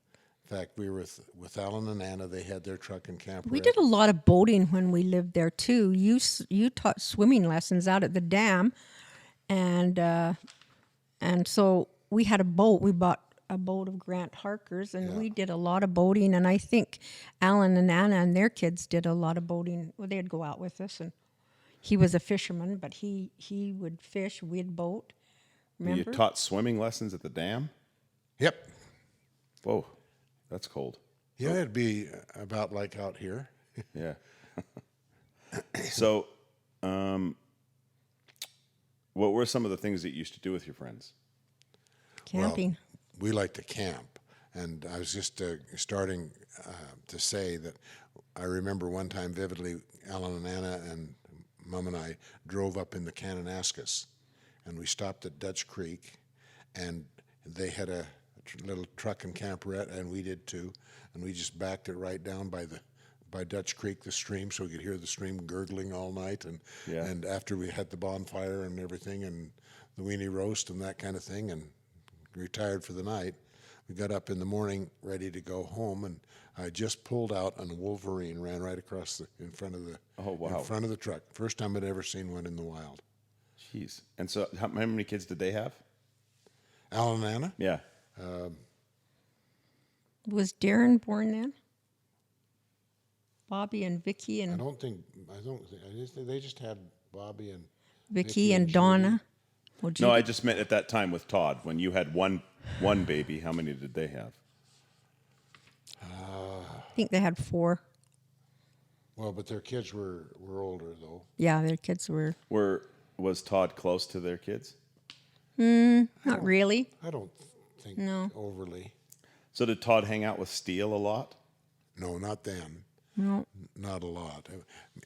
fact we were with Alan and Anna. They had their truck and camper. We did a lot of boating when we lived there too. You taught swimming lessons out at the dam, and so we had a boat. We bought a boat of Grant Harker's, and we did a lot of boating. And I think Alan and Anna and their kids did a lot of boating. Well, they'd go out with us, and he was a fisherman, but he would fish. We'd boat. Remember? You taught swimming lessons at the dam? Yep. Whoa. That's cold. Yeah, it'd be about like out here. Yeah. So, what were some of the things that you used to do with your friends? Camping. We like to camp, and I was just starting to say that I remember one time vividly, Alan and Anna and Mom and I drove up in the Kananaskis, and we stopped at Dutch Creek, and they had a little truck and camperette, and we did too, and we just backed it right down by Dutch Creek, the stream, so we could hear the stream gurgling all night, and after we had the bonfire and everything, and the weenie roast and that kind of thing, and retired for the night. We got up in the morning ready to go home, and I just pulled out, and a wolverine ran right across in front of the truck. First time I'd ever seen one in the wild. Jeez. And so, how many kids did they have? Alan and Anna? Yeah. Was Darren born then? Bobby and Vicky and They just had Bobby and Vicky and Donna. Well, No, I just meant at that time with Todd, when you had one baby, how many did they have? I think they had 4. Well, but their kids were older though. Yeah, their kids were Was Todd close to their kids? not really. I don't think No. overly. So did Todd hang out with Steele a lot? No, not then. No. Not a lot.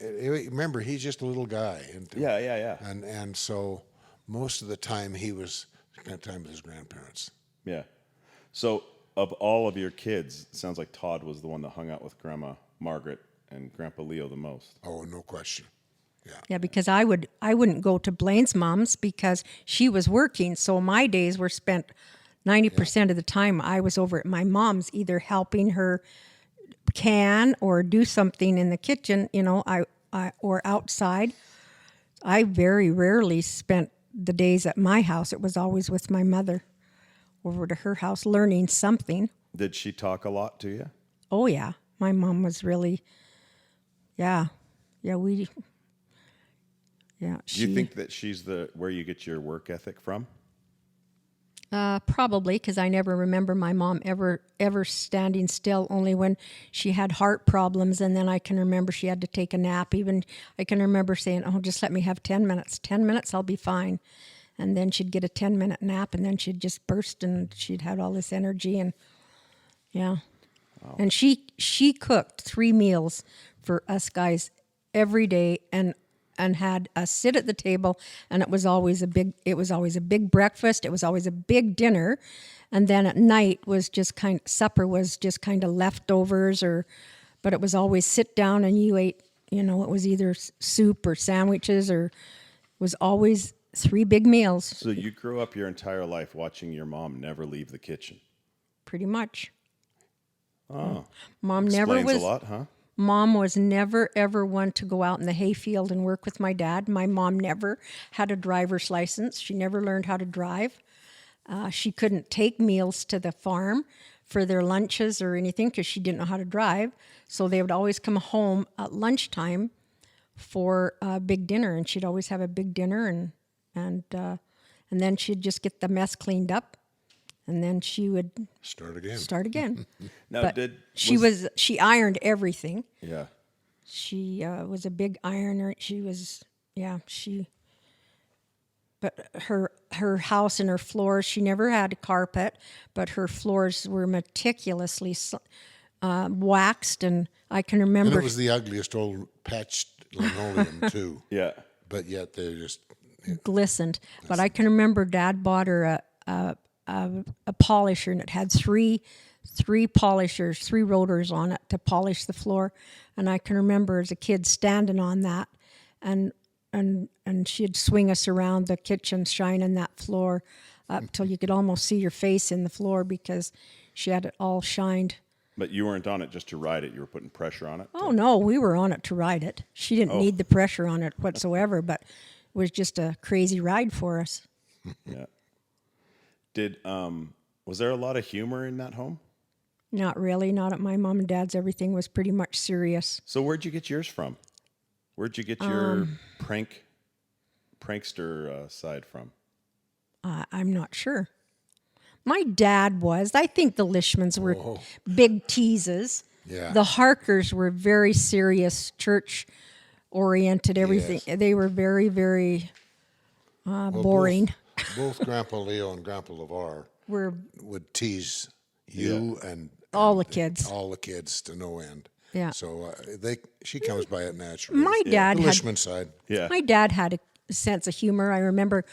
Remember, he's just a little guy. Yeah. And so most of the time he was spent time with his grandparents. Yeah. So of all of your kids, it sounds like Todd was the one that hung out with Grandma Margaret and Grandpa Leo the most. Oh, no question. Yeah, because I wouldn't go to Blaine's mom's because she was working. So my days were spent 90% of the time I was over at my mom's, either helping her can or do something in the kitchen, I or outside. I very rarely spent the days at my house. It was always with my mother over to her house learning something. Did she talk a lot to you? Oh yeah. My mom was really, yeah. Do you think that she's where you get your work ethic from? Probably, because I never remember my mom ever standing still, only when she had heart problems, and then I can remember she had to take a nap. Even I can remember saying, oh, just let me have 10 minutes. 10 minutes, I'll be fine. And then she'd get a 10-minute nap, and then she'd just burst, and she'd have all this energy, and yeah. Wow. And she cooked 3 meals for us guys every day, and had us sit at the table, and it was always a big breakfast, it was always a big dinner, and then at night was just supper was just kind of leftovers, but it was always sit down and you ate you know, it was either soup or sandwiches, or it was always 3 big meals, So you grew up your entire life watching your mom never leave the kitchen. pretty much. Oh, Mom never explains was. a lot, huh? Mom was never, ever one to go out in the hayfield and work with my dad. My mom never had a driver's license. She never learned how to drive. She couldn't take meals to the farm for their lunches or anything because she didn't know how to drive. So they would always come home at lunchtime for a big dinner, and she'd always have a big dinner, and then she'd just get the mess cleaned up, and then she would Start again. start again. Now, But she ironed everything. Yeah. She was a big ironer. But her house and her floors, she never had a carpet, but her floors were meticulously waxed, and I can And remember. it was the ugliest old patched linoleum too. Yeah. But yet they just Glistened. But I can remember Dad bought her a polisher, and it had three polishers, 3 rotors on it to polish the floor. And I can remember as a kid standing on that, and she'd swing us around the kitchen, shining that floor up till you could almost see your face in the floor because she had it all shined. But you weren't on it just to ride it. You were putting pressure on it. Oh no, we were on it to ride it. She didn't need the pressure on it whatsoever, but it was just a crazy ride for us. Yeah. Was there a lot of humor in that home? Not really. Not at my mom and dad's. Everything was pretty much serious. So where'd you get yours from? Where'd you get your prankster side from? I'm not sure. My dad was. I think the Lishmans were big teases. Yeah. The Harkers were very serious, church-oriented, everything. Yes. They were very, very boring. Both Grandpa Leo and Grandpa LeVar Were would tease you and all the kids. all the kids to no end. Yeah. So she comes by it naturally. My dad the had Lishman side. Yeah. My dad had a sense of humor. I remember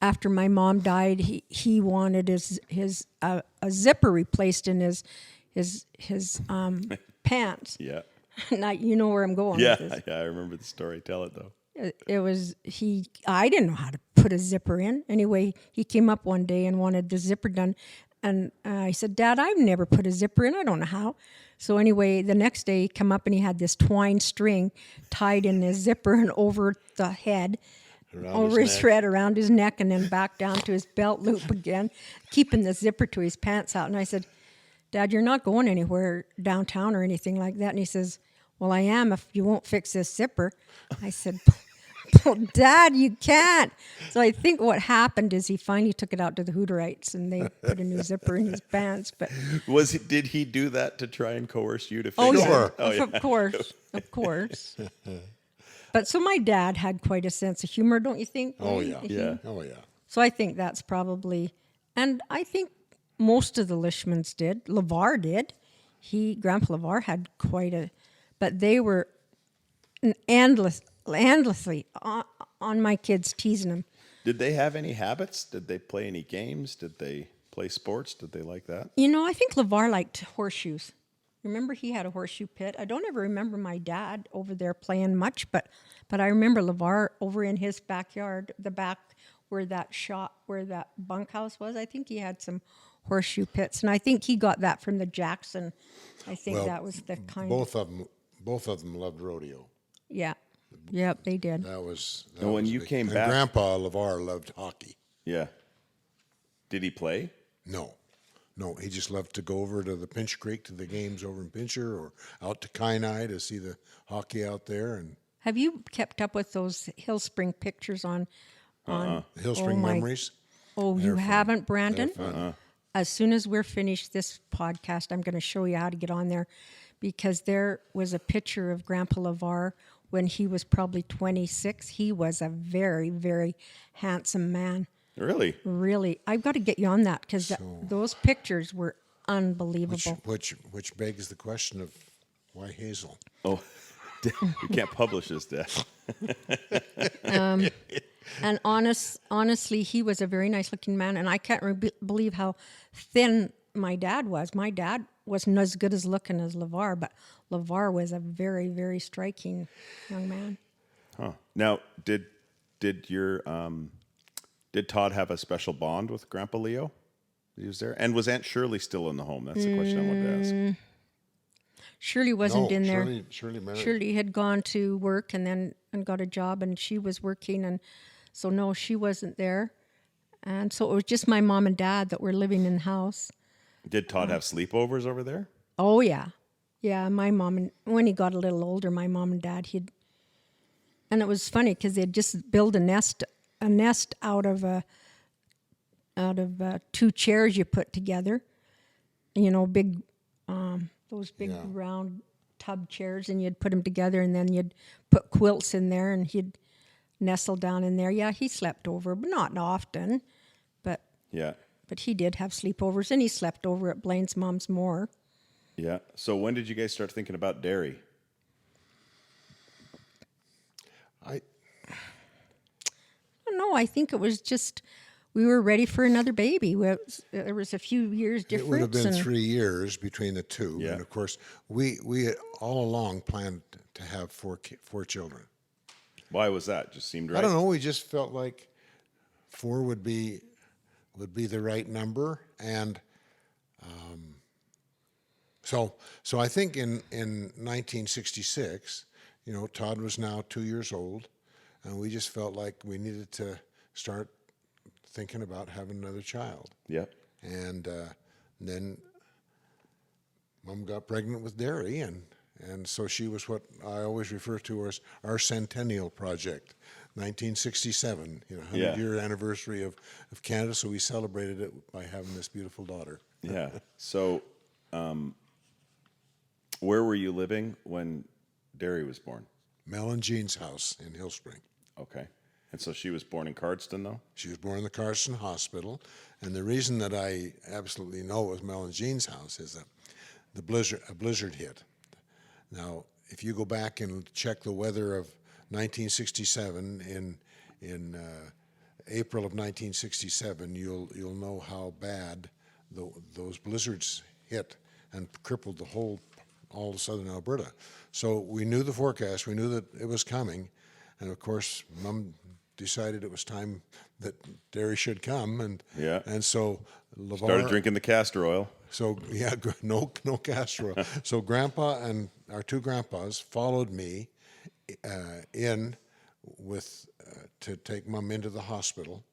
after my mom died, he wanted his zipper replaced in his pants. Yeah. Now you know where I'm going Yeah. with this. Yeah. I remember the story. Tell it though. It was I didn't know how to put a zipper in. Anyway, he came up one day and wanted the zipper done, and I said, "Dad, I've never put a zipper in. I don't know how." So anyway, the next day he come up and he had this twine string tied in his zipper and over the head, over his thread around his neck, and then back down to his belt loop again, keeping the zipper to his pants out. And I said, "Dad, you're not going anywhere downtown or anything like that." And he says, "Well, I am if you won't fix this zipper." I said, "Well, Dad, you can't." So I think what happened is he finally took it out to the Hooterites, and they put a new zipper in his pants. But Did he do that to try and coerce you to fix oh it? yeah, Sure. of course. But so my dad had quite a sense of humor, don't you think? Oh yeah. Yeah. Oh yeah. So I think that's probably, and I think most of the Lishmans did. LeVar did. Grandpa LeVar had quite a, but they were endlessly on my kids, teasing them. Did they have any habits? Did they play any games? Did they play sports? Did they like that? You know, I think LeVar liked horseshoes. Remember, he had a horseshoe pit. I don't ever remember my dad over there playing much, but I remember LeVar over in his backyard, the back where that bunkhouse was. I think he had some horseshoe pits, and I think he got that from the Jackson. I think Well, that was the kind. Both of them loved rodeo. Yeah, yep, they did. That was. And when was you big. came And back- Grandpa LeVar loved hockey. Yeah. Did he play? No, he just loved to go over to the Pinch Creek to the games over in Pincher or out to Kainai to see the hockey out there and Have you kept up with those Hill Spring pictures on Hill Spring my- memories. Oh, you fun. haven't, Brandon? They're fun. As soon as we're finished this podcast, I'm going to show you how to get on there, because there was a picture of Grandpa LeVar when he was probably 26. He was a very, very handsome man. Really? Really. I've got to get you on that, because those pictures were unbelievable. Which begs the question of why Hazel? Oh, we can't publish this, Dad. And honestly, he was a very nice looking man, and I can't believe how thin my dad was. My dad wasn't as good as looking as LeVar, but LeVar was a very, very striking young man. Huh. Now, did Todd have a special bond with Grandpa Leo? He was there, and was Aunt Shirley still in the home? That's the question I wanted to ask. Shirley wasn't No, in there. Shirley married. Shirley had gone to work and got a job, and she was working, and so no, she wasn't there. And so it was just my mom and dad that were living in the house. Did Todd have sleepovers over there? Oh yeah, yeah. My mom and when he got a little older, my mom and dad and it was funny because they'd just build a nest out of two chairs you put together. You know, big those big round tub chairs, and you'd put them together, and then you'd put quilts in there, and he'd nestle down in there. Yeah, he slept over, but not often. Yeah. But he did have sleepovers, and he slept over at Blaine's mom's more. Yeah. So when did you guys start thinking about dairy? I don't know. I think it was just we were ready for another baby. There was a few years difference. It would have been 3 years between the two, Yeah. and of course, we had all along planned to have four children. Why was that? Just seemed right. I don't know. We just felt like 4 would be the right number, and so I think in 1966, you know, Todd was now 2 years old, and we just felt like we needed to start thinking about having another child. Yeah. And then Mom got pregnant with Derry, and so she was what I always refer to as our centennial project, 1967, you know, 100-year anniversary of Canada, so we celebrated it by having this beautiful daughter. Yeah. So, where were you living when Derry was born? Mel and Jean's house in Hill Spring. Okay. And so she was born in Cardston, though? She was born in the Carson Hospital, and the reason that I absolutely know it was Mel and Jean's house is that a blizzard hit. Now, if you go back and check the weather of 1967 in April of 1967, you'll know how bad those blizzards hit and crippled all of southern Alberta. So we knew the forecast. We knew that it was coming, and of course, Mom decided it was time that Derry should come, and so LeVar Started drinking the castor oil. So yeah, no castor oil. So Grandpa and our two grandpas followed me in with to take Mom into the hospital,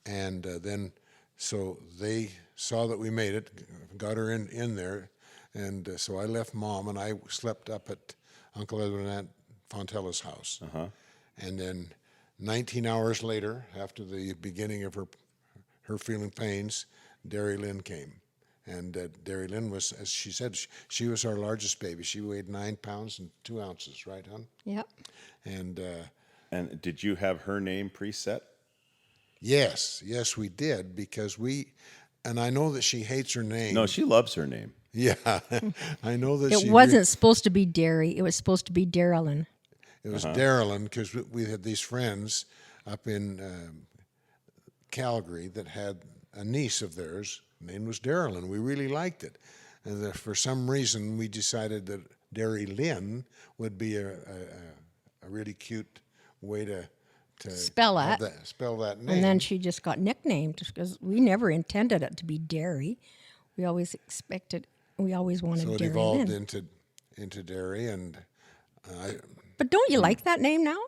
and then so they saw that we made it, got her in there, and so I left Mom and I slept up at Uncle Edward and Aunt Fontella's house, and then 19 hours later, after the beginning of her feeling pains, Derry Lynn came. And Derry Lynn was, as she said, she was our largest baby. She weighed 9 pounds and 2 ounces, right, hon? Yep. And did you have her name preset? yes, we did, because and I know that she hates her name. No, she loves her name. Yeah, I know that It wasn't supposed to be Derry. It was supposed to be Darylyn. It was Darylyn, because we had these friends up in Calgary that had a niece of theirs. Her name was Darylyn. We really liked it. And for some reason, we decided that Derry Lynn would be a really cute way to Spell have it. spell that name. And then she just got nicknamed because we never intended it to be Derry. We always wanted so it Derry evolved Lynn. into Derry, and But don't you like that name now?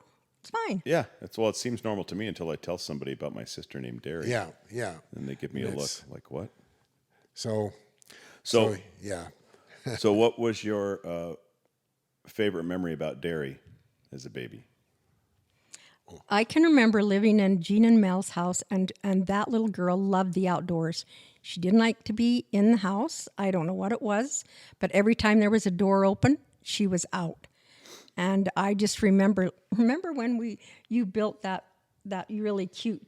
It's fine. Yeah. It seems normal to me until I tell somebody about my sister named Derry. yeah. And they give me a look like, what? So yeah. So what was your favorite memory about Derry as a baby? I can remember living in Jean and Mel's house, and that little girl loved the outdoors. She didn't like to be in the house. I don't know what it was, but every time there was a door open, she was out. And I just remember when you built that really cute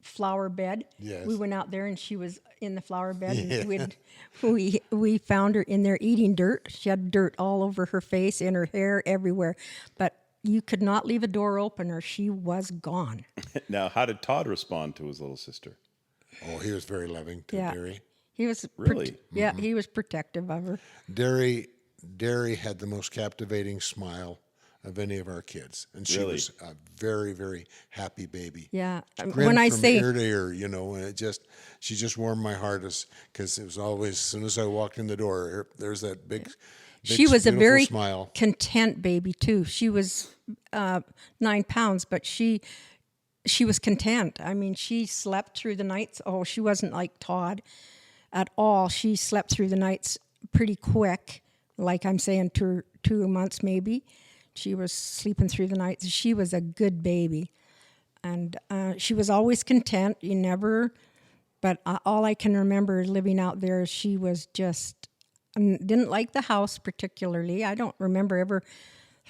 flower bed. Yes. We went out there and she was in the flower bed, and we found her in there eating dirt. She had dirt all over her face, in her hair, everywhere. But you could not leave a door open or she was gone. Now, how did Todd respond to his little sister? Oh, he was very loving to Yeah. Derry. He was Really? yeah, he was protective of her. Derry had the most captivating smile of any of our kids, and she Really? was a very, very happy baby. Yeah. Grinned When I from say ear to ear, and she just warmed my heart because it was always, as soon as I walked in the door, there's that big she was a beautiful very smile. content baby too. She was 9 pounds, but she was content. I mean, she slept through the nights. Oh, she wasn't like Todd at all. She slept through the nights pretty quick, like I'm saying, 2 months maybe. She was sleeping through the nights. She was a good baby, and she was always content. But all I can remember living out there, she was just didn't like the house particularly. I don't remember ever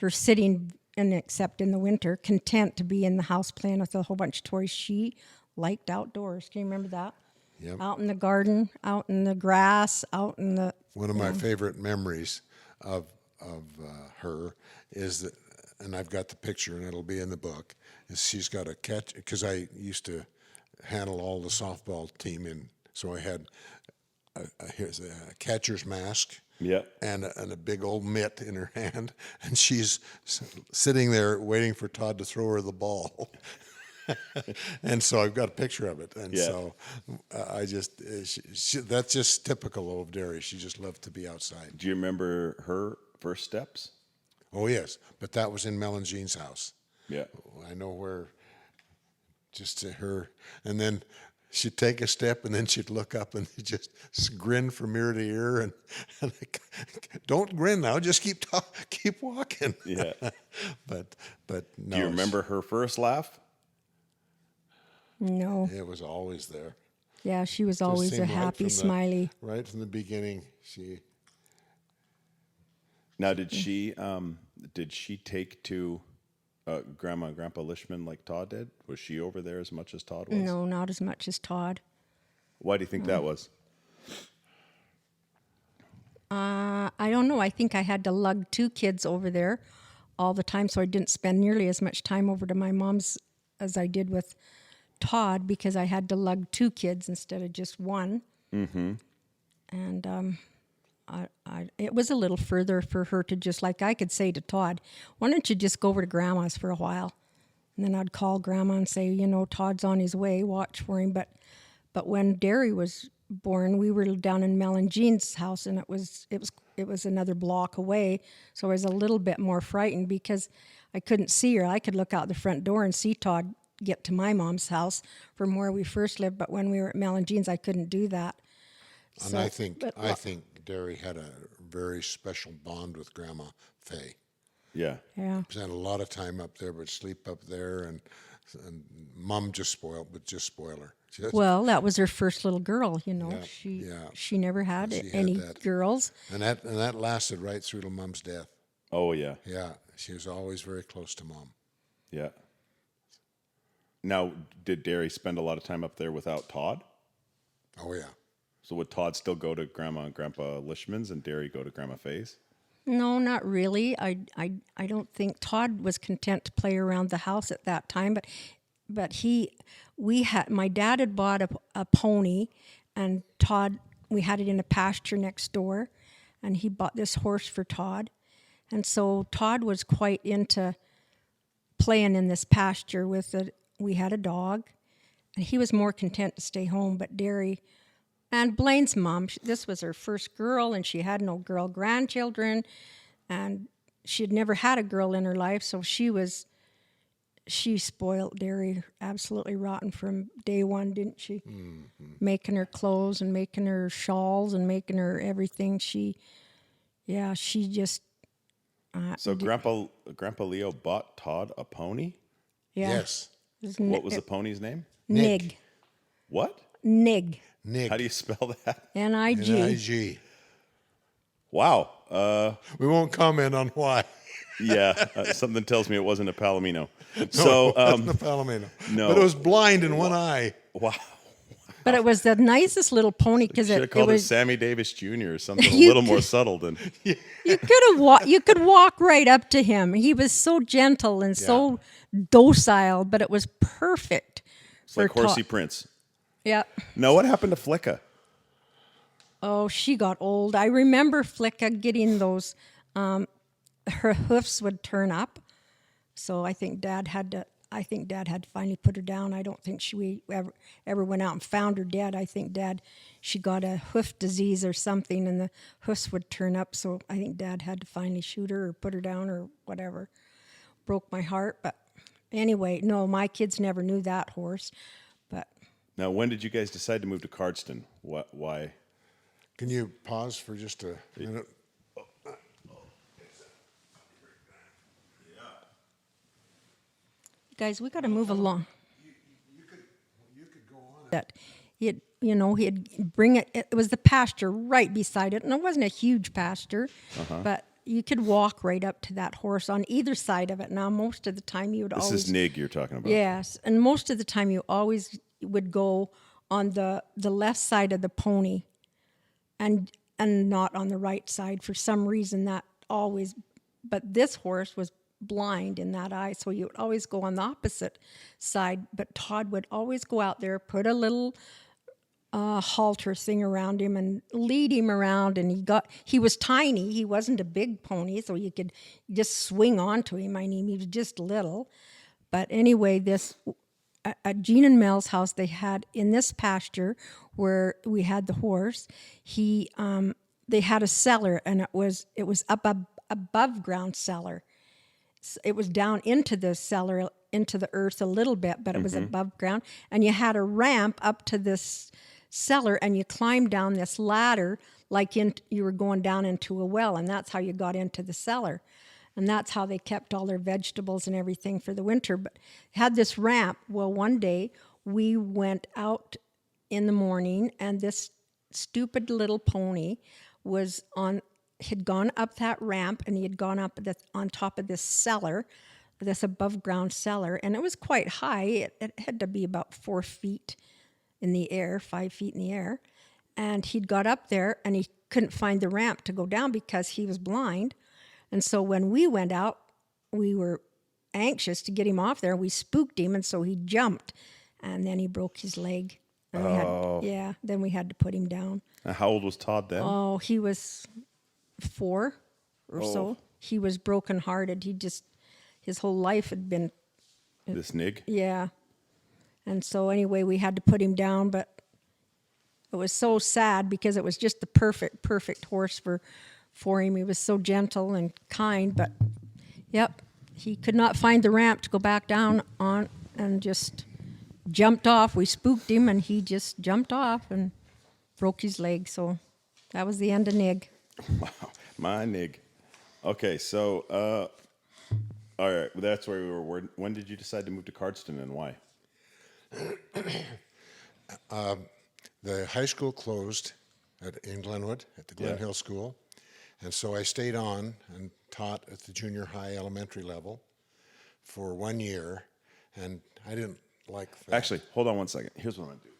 her sitting in, except in the winter, content to be in the house playing with a whole bunch of toys. She liked outdoors. Can you remember that? Yep. Out in the garden, out in the grass, out in the. One of my favorite memories of her is that, and I've got the picture, and it'll be in the book. Is she's got a catch, because I used to handle all the softball team, so I had here's a catcher's mask. Yeah. And a big old mitt in her hand, and she's sitting there waiting for Todd to throw her the ball. And so I've got a picture of it, and Yeah. so I just that's just typical of Derry. She just loved to be outside. Do you remember her first steps? Oh yes, but that was in Mel and Jean's house. Yeah. I know where. Just to her, and then she'd take a step, and then she'd look up and just grin from ear to ear, and don't grin now, just keep walking. Yeah. but no. Do you remember her first laugh? No. It was always there. Yeah, she was Just always a seemed right happy, from smiley. Right from the beginning, she. Now, did she take to Grandma and Grandpa Lishman like Todd did? Was she over there as much as Todd was? No, not as much as Todd. Why do you think that was? I don't know. I think I had to lug 2 kids over there all the time, so I didn't spend nearly as much time over to my mom's as I did with Todd, because I had to lug 2 kids instead of just one. Mm-hmm. And it was a little further for her to just, like I could say to Todd, why don't you just go over to Grandma's for a while? And then I'd call Grandma and say, Todd's on his way, watch for him. But when Derry was born, we were down in Mel and Jean's house, and it was another block away. So I was a little bit more frightened because I couldn't see her. I could look out the front door and see Todd get to my mom's house from where we first lived. But when we were at Mel and Jean's, I couldn't do that. And I think Derry had a very special bond with Grandma Fay. Yeah. Yeah. Spent a lot of time up there, but sleep up there, and Mom just spoiled her. Well, that was her first little girl, Yeah. She never had She had any that. girls. And that lasted right through to Mom's death. Oh, yeah. Yeah, she was always very close to Mom. Yeah. Now, did Derry spend a lot of time up there without Todd? Oh yeah. So would Todd still go to Grandma and Grandpa Lishman's and Derry go to Grandma Fay's? No, not really. I don't think Todd was content to play around the house at that time, but my dad had bought a pony, and Todd, we had it in a pasture next door, and he bought this horse for Todd. And so Todd was quite into playing in this pasture with it. We had a dog, and he was more content to stay home, but Derry and Blaine's mom, this was her first girl, and she had no girl grandchildren, and she had never had a girl in her life, so she spoiled Derry absolutely rotten from day one, didn't she? Mm-hmm. Making her clothes and making her shawls and making her everything. She just. So Grandpa Leo bought Todd a pony? Yeah. Yes. What was the pony's name? Nig. What? Nig. Nick. How do you spell that? Nig. Nig. Wow. We won't comment on why. Yeah. Something tells me it wasn't a Palomino. No, So, it wasn't a Palomino. no. But it was blind in one eye. wow. But it was the nicest little pony because Should have it called it was. Sammy Davis Jr. or something a You little more could- subtle than. You could walk right up to him. He was so gentle and so docile, but it was perfect. It's like for Horsey Todd. Prince. Yeah. No, what happened to Flicka? Oh, she got old. I remember Flicka getting those, her hoofs would turn up. So I think Dad had to finally put her down. I don't think we ever went out and found her dead. I think she got a hoof disease or something, and the hoofs would turn up. So I think Dad had to finally shoot her or put her down or whatever. Broke my heart. But anyway, no, my kids never knew that horse. But Now, when did you guys decide to move to Cardston? Why? Can you pause for just a minute? guys, we got to move along. You could go on. That he'd bring it. It was the pasture right beside it, and it wasn't a huge pasture, but you could walk right up to that horse on either side of it. Now, most of the time you would This always is Nig you're talking about. yes, and most of the time you always would go on the left side of the pony, and not on the right side for some reason. That always, but this horse was blind in that eye, so you would always go on the opposite side. But Todd would always go out there, put a little halter thing around him and lead him around, and he was tiny. He wasn't a big pony, so you could just swing onto him. I mean, he was just little. But anyway, at Gene and Mel's house, they had in this pasture where we had the horse, they had a cellar, and it was up above ground cellar. It was down into the cellar, into the earth a little bit, but it was above ground. And you had a ramp up to this cellar, and you climbed down this ladder like you were going down into a well, and that's how you got into the cellar. And that's how they kept all their vegetables and everything for the winter. But had this ramp. Well, one day we went out in the morning, and this stupid little pony had gone up that ramp, and he had gone up on top of this cellar, this above ground cellar, and it was quite high. It had to be about 4 feet in the air, 5 feet in the air. And he'd got up there, and he couldn't find the ramp to go down because he was blind. And so when we went out, we were anxious to get him off there. We spooked him, and so he jumped, and then he broke his leg. And then we had to put him down. Now, how old was Todd then? Oh, he was 4 or so. He was brokenhearted. His whole life had been. This Nig? Yeah. And so anyway, we had to put him down, but it was so sad because it was just the perfect horse for him. He was so gentle and kind, but yep, he could not find the ramp to go back down on, and just jumped off. We spooked him, and he just jumped off and broke his leg. So that was the end of Nig. Wow, my Nig. Okay, so all right, that's where we were. When did you decide to move to Cardston, and why? The high school closed in Glenwood at the Glen Hill School, and so I stayed on and taught at the junior high elementary level for 1 year, and I didn't like that. Actually, hold on one second. Here's what I'm going to do.